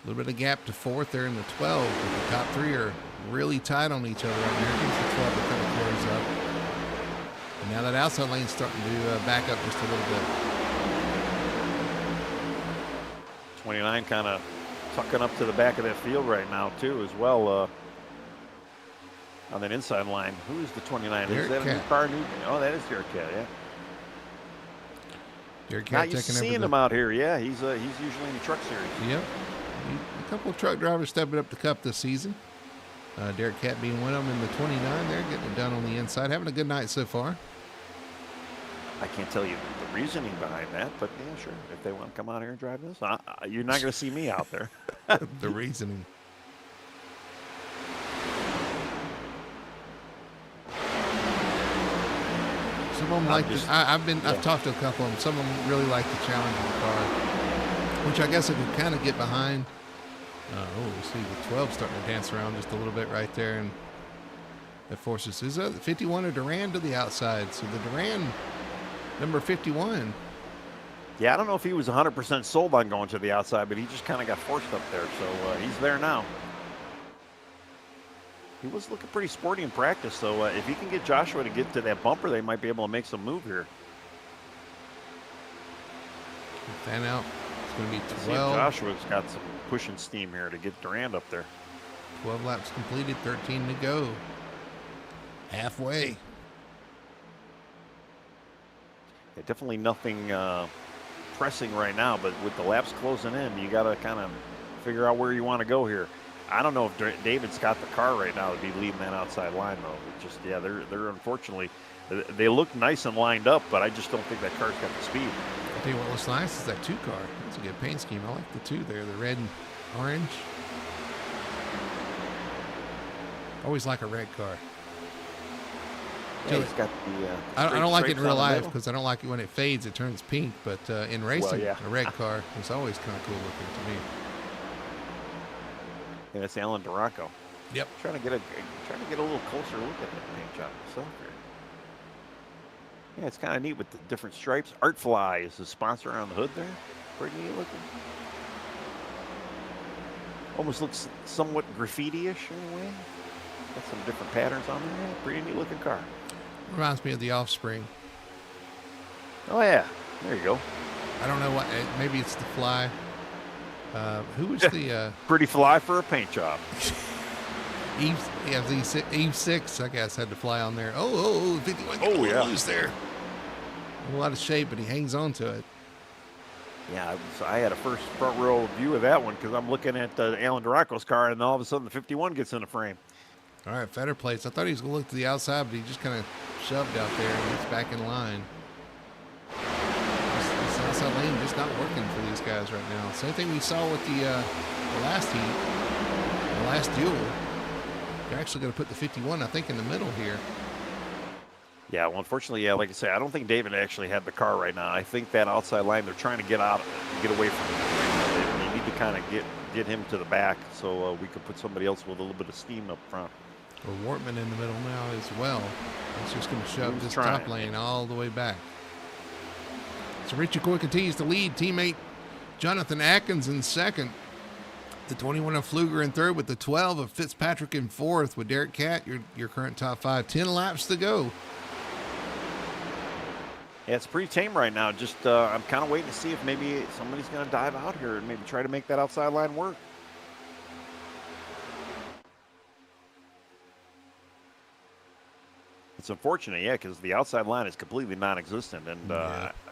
A little bit of gap to 4th there in the 12, but the top 3 are really tight on each other right now. Here's the 12 that kind of close up. And now that outside lane's starting to back up just a little bit. 29 kind of tucking up to the back of that field right now, too, as well, on that inside line. Who is the 29? Derek is that Cat. a new car? Oh, that is Derek Cat, yeah. Derek Cat Not used to taking seeing over him out here, yeah. He's usually in the truck series. Yep. A couple of truck drivers stepping up the cup this season. Derek Cat being one of them in the 29 there, getting it done on the inside. Having a good night so far. I can't tell you the reasoning behind that, but yeah, sure. If they want to come out here and drive this, you're not going to see me out there. The reasoning. Some of them like this. I've talked to a couple of them. Some of them really like the challenge of the car, which I guess I could kind of get behind. See the 12 starting to dance around just a little bit right there, and that forces his 51 of Duran to the outside. So the Duran number 51. Yeah, I don't know if he was 100% sold on going to the outside, but he just kind of got forced up there. So he's there now. He was looking pretty sporty in practice, so if he can get Joshua to get to that bumper, they might be able to make some move here. Fan out. It's going to be 12. Joshua's got some pushing steam here to get Durand up there. 12 laps completed, 13 to go. Halfway. Yeah, definitely nothing pressing right now, but with the laps closing in, you got to kind of figure out where you want to go here. I don't know if David's got the car right now to be leading that outside line, though. It just, yeah, they're unfortunately, they look nice and lined up, but I just don't think that car's got the speed. I'll tell you what looks nice is that 2 car. That's a good paint scheme. I like the 2 there, the red and orange. Always like a red car. Yeah, he's got the. I don't like it in real life because I don't like it when it fades. It turns pink. But in racing, yeah. a red car is always kind of cool looking to me. Yeah, that's Alan Duranko. Yep. Trying to get a little closer look at that paint job itself here. Yeah, it's kind of neat with the different stripes. Artfly is the sponsor on the hood there. Pretty neat looking. Almost looks somewhat graffiti-ish in a way. Got some different patterns on there. Yeah, pretty neat looking car. Reminds me of the Offspring. Oh yeah, there you go. I don't know what. Maybe it's the Fly. Who was the pretty fly for a paint job? Eve 6, I guess, had to fly on there. Oh, 51 getting a little loose there. A lot of shape, but he hangs on to it. Yeah, so I had a front row view of that one because I'm looking at Alan Duranko's car, and all of a sudden the 51 gets in the frame. All right, fetter plates. I thought he was going to look to the outside, but he just kind of shoved out there, and he's back in line. This outside lane just not working for these guys right now. Same thing we saw with the last heat, the last duel. They're actually going to put the 51, I think, in the middle here. Yeah, well, unfortunately, yeah, like I say, I don't think David actually had the car right now. I think that outside line, they're trying to get away from him. They need to kind of get him to the back so we could put somebody else with a little bit of steam up front. Or Wortman in the middle now as well. He's just going to shove this top lane all the way back. So Richie Coy continues to lead. Teammate Jonathan Atkins in second. The 21 of Pfluger in third with the 12 of Fitzpatrick in fourth with Derek Catt, your current top 5. 10 laps to go. Yeah, it's pretty tame right now. Just I'm kind of waiting to see if maybe somebody's going to dive out here and maybe try to make that outside line work. It's unfortunate, yeah, because the outside line is completely non-existent, and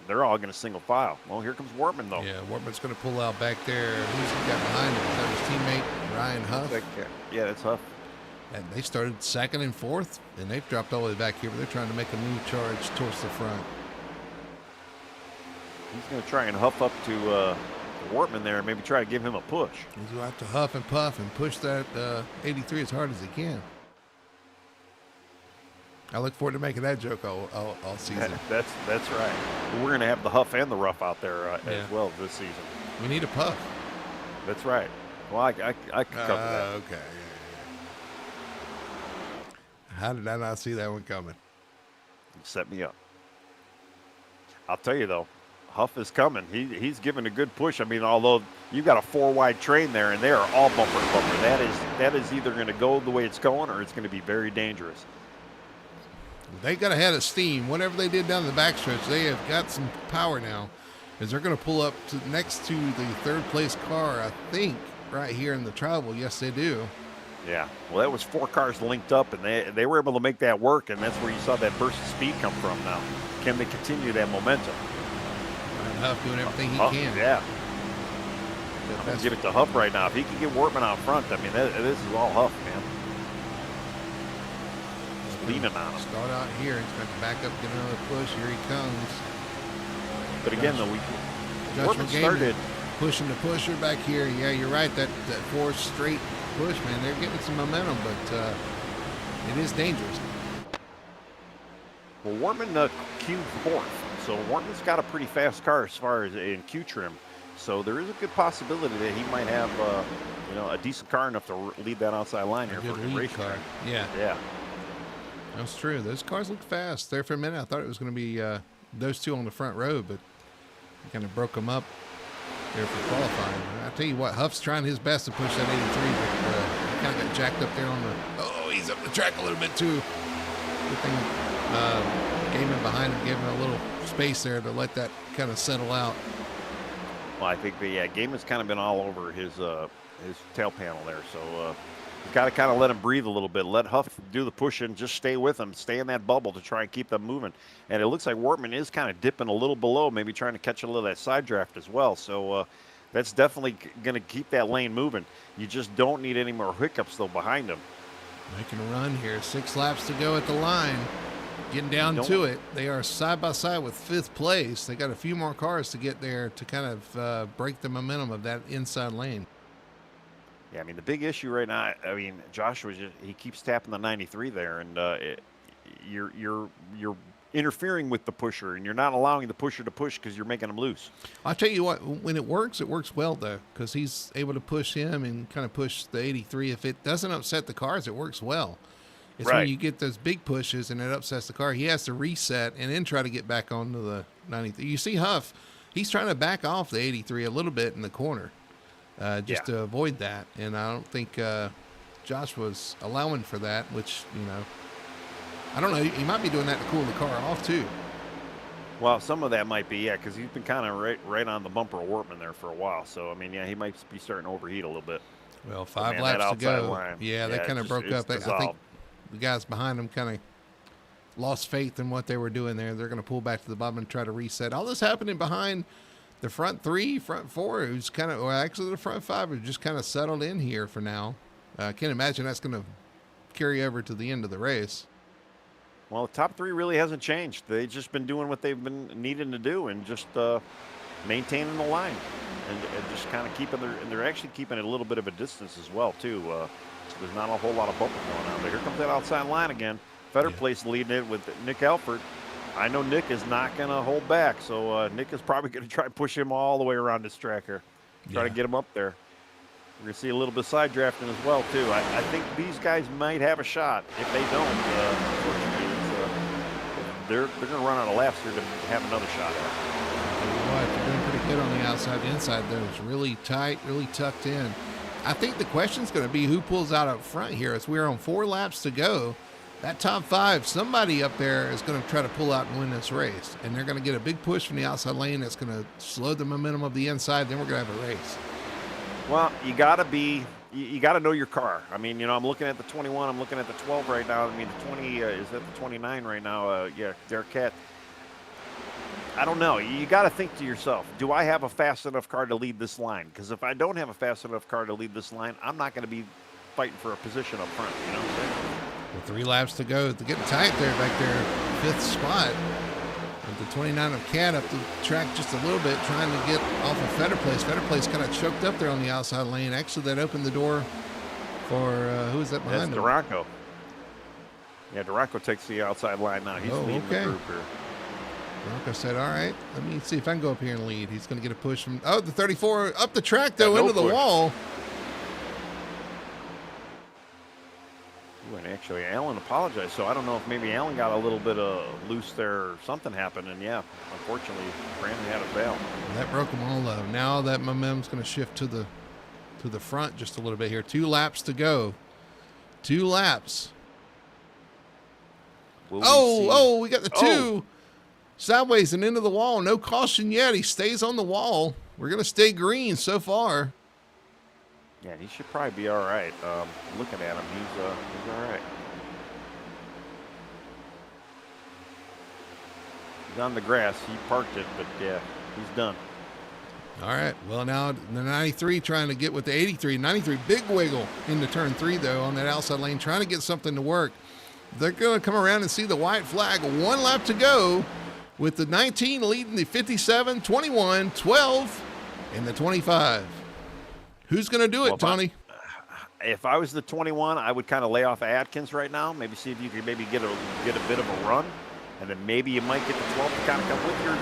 they're all going to single file. Well, here comes Wortman, though. Yeah, Wortman's going to pull out back there. Who's he got behind him? Is that his teammate, Ryan Huff? Yeah, that's Huff. And they started second and fourth, and they've dropped all the way back here, but they're trying to make a new charge towards the front. He's going to try and huff up to Wortman there and maybe try to give him a push. He's going to have to huff and puff and push that 83 as hard as he can. I look forward to making that joke all season. That's right. We're going to have the huff and the rough out there as well this season. We need a puff. That's right. Well, I can cover that. Okay. How did I not see that one coming? You set me up. I'll tell you, though, Huff is coming. He's giving a good push. I mean, although you got a 4-wide train there, and they are all bumper to bumper. That is either going to go the way it's going or it's going to be very dangerous. They got ahead of steam. Whatever they did down the backstretch, they have got some power now. As they're going to pull up next to the third place car, I think, right here in the travel. Yes, they do. Yeah. Well, that was 4 cars linked up, and they were able to make that work, and that's where you saw that burst of speed come from now. Can they continue that momentum? Ryan Huff doing everything he can. Yeah. I'm going to give it to Huff right now. If he can get Wortman out front, I mean, this is all Huff, man. Leaning on him. Start out here. He's got to back up, get another push. Here he comes. But again, though, Wortman started pushing the pusher back here. Yeah, you're right. That 4 straight push, man. They're getting some momentum, but it is dangerous. Well, Wortman Q'd 4th, so Wortman's got a pretty fast car as far as in Q trim. So there is a good possibility that he might have, a decent car enough to lead that outside line here for a race car. Yeah. That's true. Those cars look fast. There for a minute, I thought it was going to be those 2 on the front row, but he kind of broke them up there for qualifying. I tell you what, Huff's trying his best to push that 83, but he kind of got jacked up there on the. Oh, he's up the track a little bit too. Good thing Gaiman behind him gave him a little space there to let that kind of settle out. Well, I think Gaiman's kind of been all over his tail panel there, so You got to kind of let him breathe a little bit. Let Huff do the pushing. Just stay with him. Stay in that bubble to try and keep them moving. And it looks like Wortman is kind of dipping a little below, maybe trying to catch a little of that side draft as well. So that's definitely going to keep that lane moving. You just don't need any more hiccups, though, behind him. Making a run here. 6 laps to go at the line. Getting down to it. They are side by side with 5th place. They got a few more cars to get there to kind of break the momentum of that inside lane. Yeah, I mean, the big issue right now, I mean, Joshua, he keeps tapping the 93 there, and you're interfering with the pusher, and you're not allowing the pusher to push because you're making him loose. I'll tell you what, when it works well, though, because he's able to push him and kind of push the 83. If it doesn't upset the cars, it works well. It's right. when you get those big pushes and it upsets the car, he has to reset and then try to get back onto the 93. You see Huff, he's trying to back off the 83 a little bit in the corner. Just to avoid that. And I don't think Josh was allowing for that, which, I don't know. He might be doing that to cool the car off, too. Well, some of that might be, yeah, because he's been kind of right on the bumper of Wortman there for a while. So, I mean, yeah, he might be starting to overheat a little bit. Well, 5 laps to go. Yeah, they kind of broke up. I think the guys behind them kind of lost faith in what they were doing there. They're going to pull back to the bottom and try to reset. All this happening behind the front 3, front 4, who's kind of, actually the front 5 are just kind of settled in here for now. I can't imagine that's going to carry over to the end of the race. Well, the top 3 really hasn't changed. They've just been doing what they've been needing to do and just maintaining the line and just kind of keeping and they're actually keeping it a little bit of a distance as well, too. So there's not a whole lot of bumping going on. But here comes that outside line again. Fetter Place leading it with Nick Elford. I know Nick is not going to hold back, so Nick is probably going to try and push him all the way around this track here. Try to get him up there. We're going to see a little bit of side drafting as well, too. I think these guys might have a shot. If they don't, they're going to run out of laps here to have another shot at it. They're doing pretty good on the outside. The inside, though, is really tight, really tucked in. I think the question's going to be who pulls out up front here as we're on 4 laps to go. That top 5, somebody up there is going to try to pull out and win this race. And they're going to get a big push from the outside lane that's going to slow the momentum of the inside. Then we're going to have a race. Well, you got to know your car. I mean, I'm looking at the 21. I'm looking at the 12 right now. I mean, the 20 is at the 29 right now. Derek Cat. I don't know. You got to think to yourself, do I have a fast enough car to lead this line? Because if I don't have a fast enough car to lead this line, I'm not going to be fighting for a position up front. You know what I'm saying? With 3 laps to go, they're getting tight there back there, 5th spot. With the 29 of Cat up the track just a little bit, trying to get off of Fetter Place. Fetter Place kind of choked up there on the outside lane. Actually, that opened the door for, who is that behind him? That's Duranco. Yeah, Duranco takes the outside line now. He's leading the group here. Duranco said, all right, let me see if I can go up here and lead. He's going to get a push from, the 34 up the track, though, into the wall. And actually, Alan apologized, so I don't know if maybe Alan got a little bit loose there or something happened. And yeah, unfortunately, Brandon had a fail. And that broke them all up. Now that momentum's going to shift to the front just a little bit here. 2 laps to go. 2 laps. We got the 2 sideways and into the wall. No caution yet. He stays on the wall. We're going to stay green so far. Yeah, he should probably be all right. Looking at him, he's all right. He's on the grass. He parked it, but yeah, he's done. All right. Well, now the 93 trying to get with the 83. 93, big wiggle into turn 3, though, on that outside lane, trying to get something to work. They're going to come around and see the white flag. 1 lap to go with the 19 leading the 57, 21, 12, and the 25. Who's going to do it, Tony? If I was the 21, I would kind of lay off Atkins right now. Maybe see if you could maybe get a bit of a run, and then maybe you might get the 12 to kind of come with your.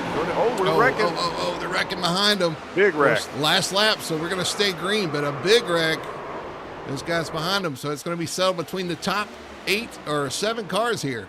We're wrecking. They're wrecking behind them. Big wreck. Last lap, so we're going to stay green, but a big wreck. Those guys behind them, so it's going to be settled between the top 8 or 7 cars here.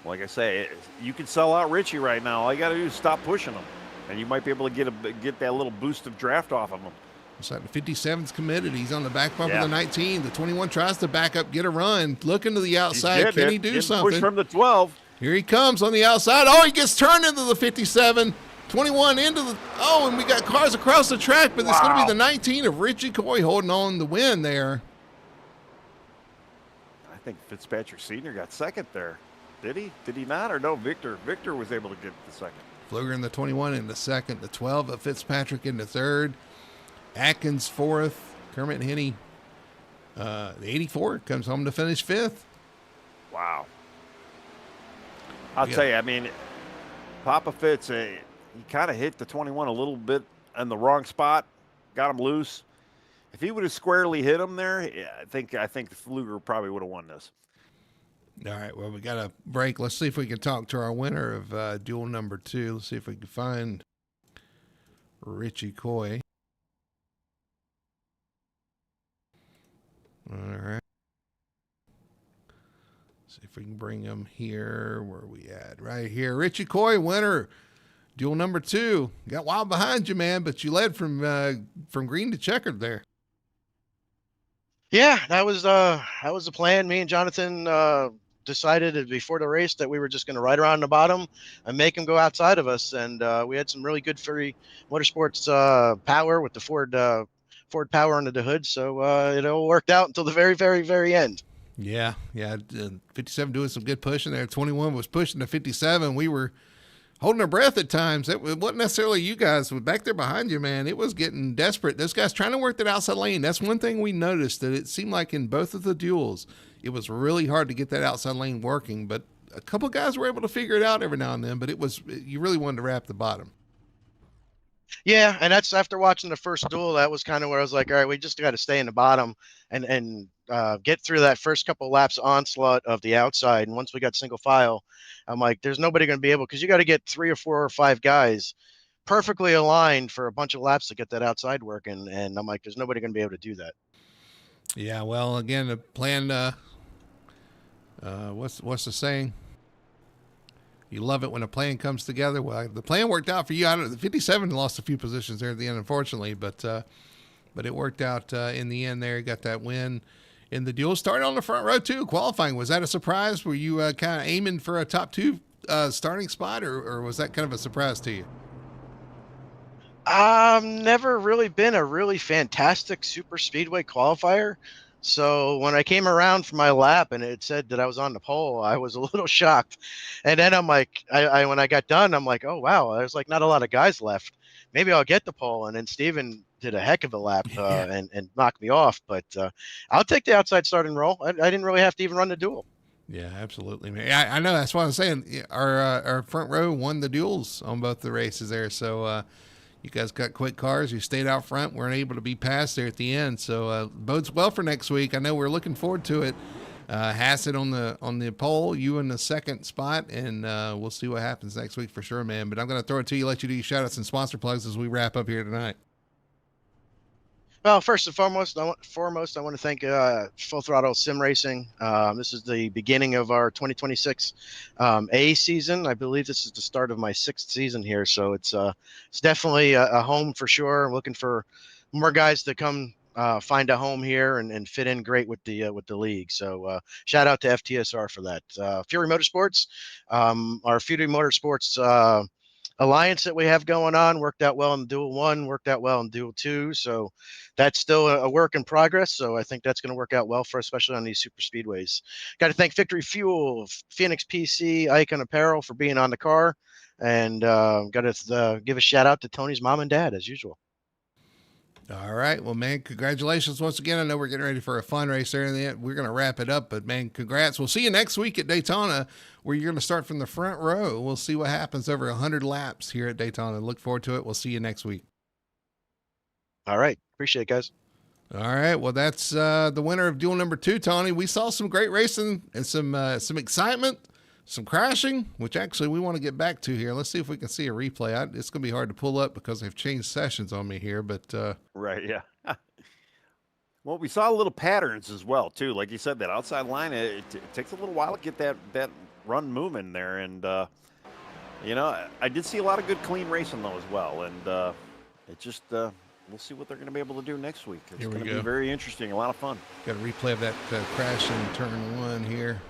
Like I say, you can sell out Richie right now. All you got to do is stop pushing them. And you might be able to get that little boost of draft off of him. It's like the 57's committed. He's on the back bumper of the 19. The 21 tries to back up, get a run, looking to the outside. Can he do something? Push from the 12. Here he comes on the outside. Oh, he gets turned into the 57. 21 into the, and we got cars across the track, but it's going to be the 19 of Richie Coy holding on the win there. I think Fitzpatrick Sr. got second there. Did he? Did he not? Or no, Victor was able to get the second. Fluger in the 21 in the second, the 12 of Fitzpatrick in the third, Atkins fourth, Kermit Henney, the 84 comes home to finish fifth. Wow. I'll tell you, I mean, Papa Fitz, he kind of hit the 21 a little bit in the wrong spot, got him loose. If he would have squarely hit him there, I think Fluger probably would have won this. All right, well, we got a break. Let's see if we can talk to our winner of duel number 2. Let's see if we can find Richie Coy. All right. See if we can bring him here. Where are we at? Right here. Richie Coy, winner. Duel number 2. Got wild behind you, man, but you led from green to checkered there. Yeah, that was the plan. Me and Jonathan decided before the race that we were just going to ride around the bottom and make him go outside of us. And we had some really good Fury Motorsports power with the Ford power under the hood. So it all worked out until the very, very, very end. Yeah. 57 doing some good pushing there. 21 was pushing to 57. We were holding our breath at times. It wasn't necessarily you guys, but back there behind you, man, it was getting desperate. Those guys trying to work that outside lane. That's one thing we noticed, that it seemed like in both of the duels, it was really hard to get that outside lane working, but a couple of guys were able to figure it out every now and then, but you really wanted to wrap the bottom. Yeah, and that's after watching the first duel, that was kind of where I was like, all right, we just got to stay in the bottom and get through that first couple laps onslaught of the outside. And once we got single file, I'm like, there's nobody going to be able, because you got to get 3 or 4 or 5 guys perfectly aligned for a bunch of laps to get that outside working. And I'm like, there's nobody going to be able to do that. Yeah, well, again, the plan, what's the saying? You love it when a plan comes together. Well, the plan worked out for you. The 57 lost a few positions there at the end, unfortunately, but it worked out in the end there. You got that win in the duel. Started on the front row, too, qualifying. Was that a surprise? Were you kind of aiming for a top 2 starting spot, or was that kind of a surprise to you? Never really been a really fantastic super speedway qualifier. So when I came around for my lap and it said that I was on the pole, I was a little shocked. And then I'm like, when I got done, I'm like, oh, wow, there's like not a lot of guys left. Maybe I'll get the pole. And then Steven did a heck of a lap and knocked me off. But I'll take the outside starting roll. I didn't really have to even run the duel. Yeah, absolutely, man. I know. That's what I'm saying. Our front row won the duels on both the races there. So you guys got quick cars. You stayed out front. Weren't able to be passed there at the end. So bodes well for next week. I know we're looking forward to it. Hassett on the pole, you in the second spot, and we'll see what happens next week for sure, man. But I'm going to throw it to you, let you do your shout-outs and sponsor plugs as we wrap up here tonight. Well, first and foremost, I want to thank Full Throttle Sim Racing. This is the beginning of our 2026 A season. I believe this is the start of my 6th season here, so it's definitely a home for sure. I'm looking for more guys to come find a home here and fit in great with the league. So shout out to FTSR for that. Fury Motorsports, our Fury Motorsports alliance that we have going on worked out well in Duel 1, worked out well in Duel 2. So that's still a work in progress. So I think that's going to work out well for us, especially on these super speedways. Got to thank Victory Fuel, Phoenix PC, Icon Apparel for being on the car. And got to give a shout out to Tony's mom and dad as usual. All right. Well, man, congratulations once again. I know we're getting ready for a fun race there in the end. We're going to wrap it up, but man, congrats. We'll see you next week at Daytona, where you're going to start from the front row. We'll see what happens over 100 laps here at Daytona. Look forward to it. We'll see you next week. All right. Appreciate it, guys. All right. Well, that's the winner of duel number 2, Tony. We saw some great racing and some excitement, some crashing, which actually we want to get back to here. Let's see if we can see a replay. It's going to be hard to pull up because they've changed sessions on me here, but right, yeah. Well, we saw little patterns as well too. Like you said, that outside line, it takes a little while to get that run moving there, and I did see a lot of good clean racing though as well, and it just we'll see what they're going to be able to do next week. It's going to be very interesting, a lot of fun. Got a replay of that crash in turn 1 here.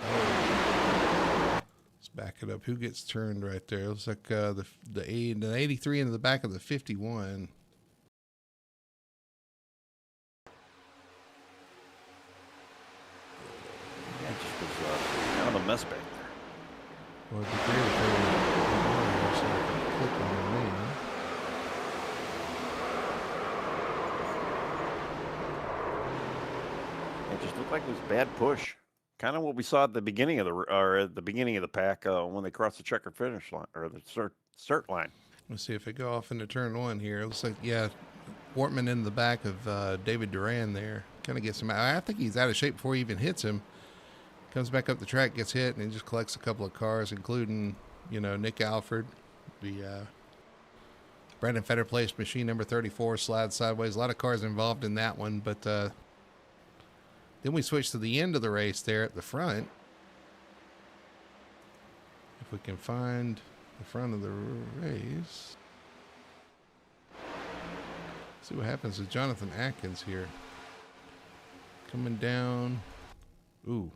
Oh. Back it up. Who gets turned right there? Looks like the 83 into the back of the 51. That just was kind of a mess back there. Well, it'd be great if they were so I could click on the name. It just looked like it was a bad push. Kind of what we saw at the beginning of the pack when they crossed the checkered finish line or the start line. Let's see if I go off into turn one here. It looks like, yeah, Wortman in the back of David Duran there. Kind of gets him out. I think he's out of shape before he even hits him. Comes back up the track, gets hit, and he just collects a couple of cars, including, Nick Alford. The Brandon Fetter placed machine number 34, slides sideways. A lot of cars involved in that one, but then we switch to the end of the race there at the front. If we can find the front of the race. See what happens with Jonathan Atkins here. Coming down. Ooh.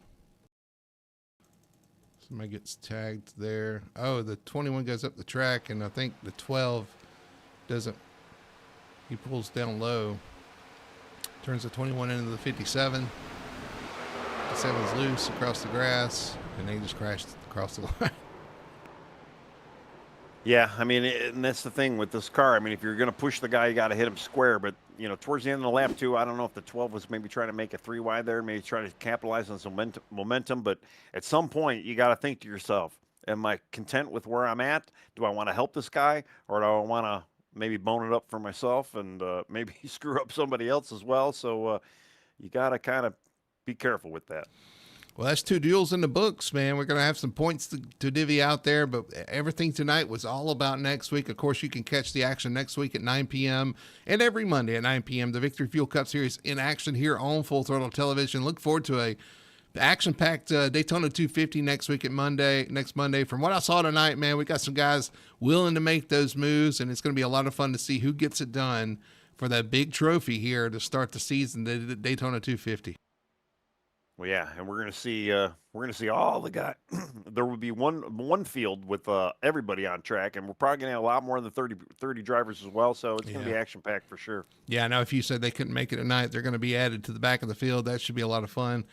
Somebody gets tagged there. Oh, the 21 goes up the track, and I think the 12 doesn't. He pulls down low. Turns the 21 into the 57. 57's loose across the grass, and they just crashed across the line. Yeah, I mean, and that's the thing with this car. I mean, if you're going to push the guy, you got to hit him square. But, towards the end of the lap, too, I don't know if the 12 was maybe trying to make a 3 wide there, maybe try to capitalize on some momentum. But at some point, you got to think to yourself, am I content with where I'm at? Do I want to help this guy? Or do I want to maybe bone it up for myself and maybe screw up somebody else as well? So you got to kind of be careful with that. Well, that's 2 duels in the books, man. We're going to have some points to divvy out there, but everything tonight was all about next week. Of course, you can catch the action next week at 9 p.m. and every Monday at 9 p.m. The Victory Fuel Cup Series in action here on Full Throttle Television. Look forward to a action-packed Daytona 250 next Monday. From what I saw tonight, man, we got some guys willing to make those moves, and it's going to be a lot of fun to see who gets it done for that big trophy here to start the season, the Daytona 250. Well, yeah, and we're gonna see all the guys. There will be one field with everybody on track, and we're probably gonna have a lot more than 30 drivers as well. So it's gonna be action packed for sure. Yeah, I know if you said they couldn't make it tonight, they're gonna be added to the back of the field. That should be a lot of fun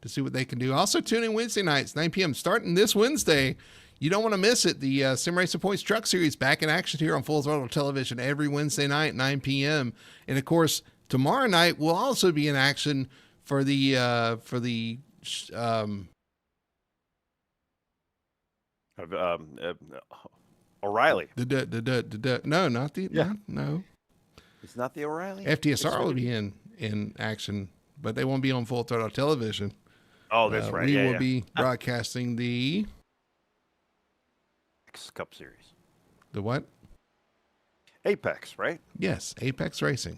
to see what they can do. Also, tune in Wednesday nights, 9 p.m. starting this Wednesday. You don't want to miss it. The Sim Racing Points Truck Series back in action here on Full Throttle Television every Wednesday night, 9 p.m. And of course, tomorrow night will also be in action for the O'Reilly. No, not the no. It's not the O'Reilly. FTSR will be in action, but they won't be on Full Throttle Television. Oh, that's right. We will be broadcasting the Cup Series. The what? Apex, right? Yes, Apex Racing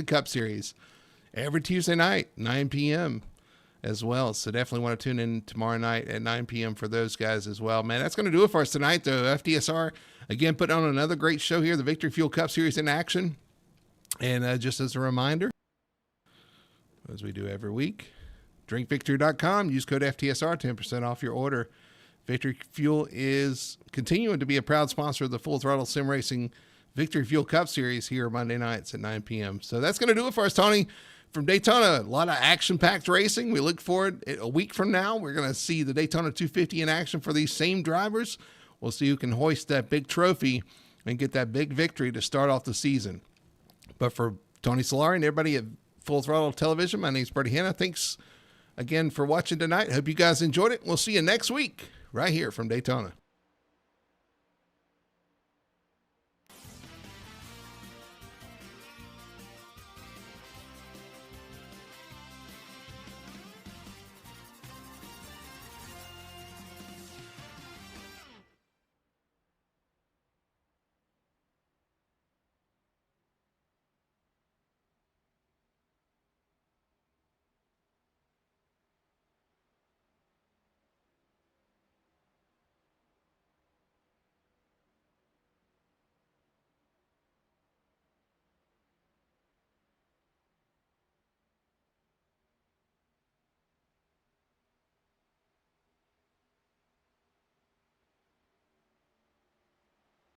Cup Series every Tuesday night, 9 p.m. as well. So definitely want to tune in tomorrow night at 9 p.m. for those guys as well. Man, that's going to do it for us tonight, though. FTSR, again, put on another great show here, the Victory Fuel Cup Series in action. And just as a reminder, as we do every week, drinkvictory.com, use code FTSR, 10% off your order. Victory Fuel is continuing to be a proud sponsor of the Full Throttle Sim Racing Victory Fuel Cup Series here Monday nights at 9 p.m. So that's going to do it for us, Tony. From Daytona, a lot of action-packed racing. We look forward, a week from now, we're going to see the Daytona 250 in action for these same drivers. We'll see who can hoist that big trophy and get that big victory to start off the season. But for Tony Solari and everybody at Full Throttle Television, my name's Bertie Hanna. Thanks again for watching tonight. Hope you guys enjoyed it. We'll see you next week right here from Daytona.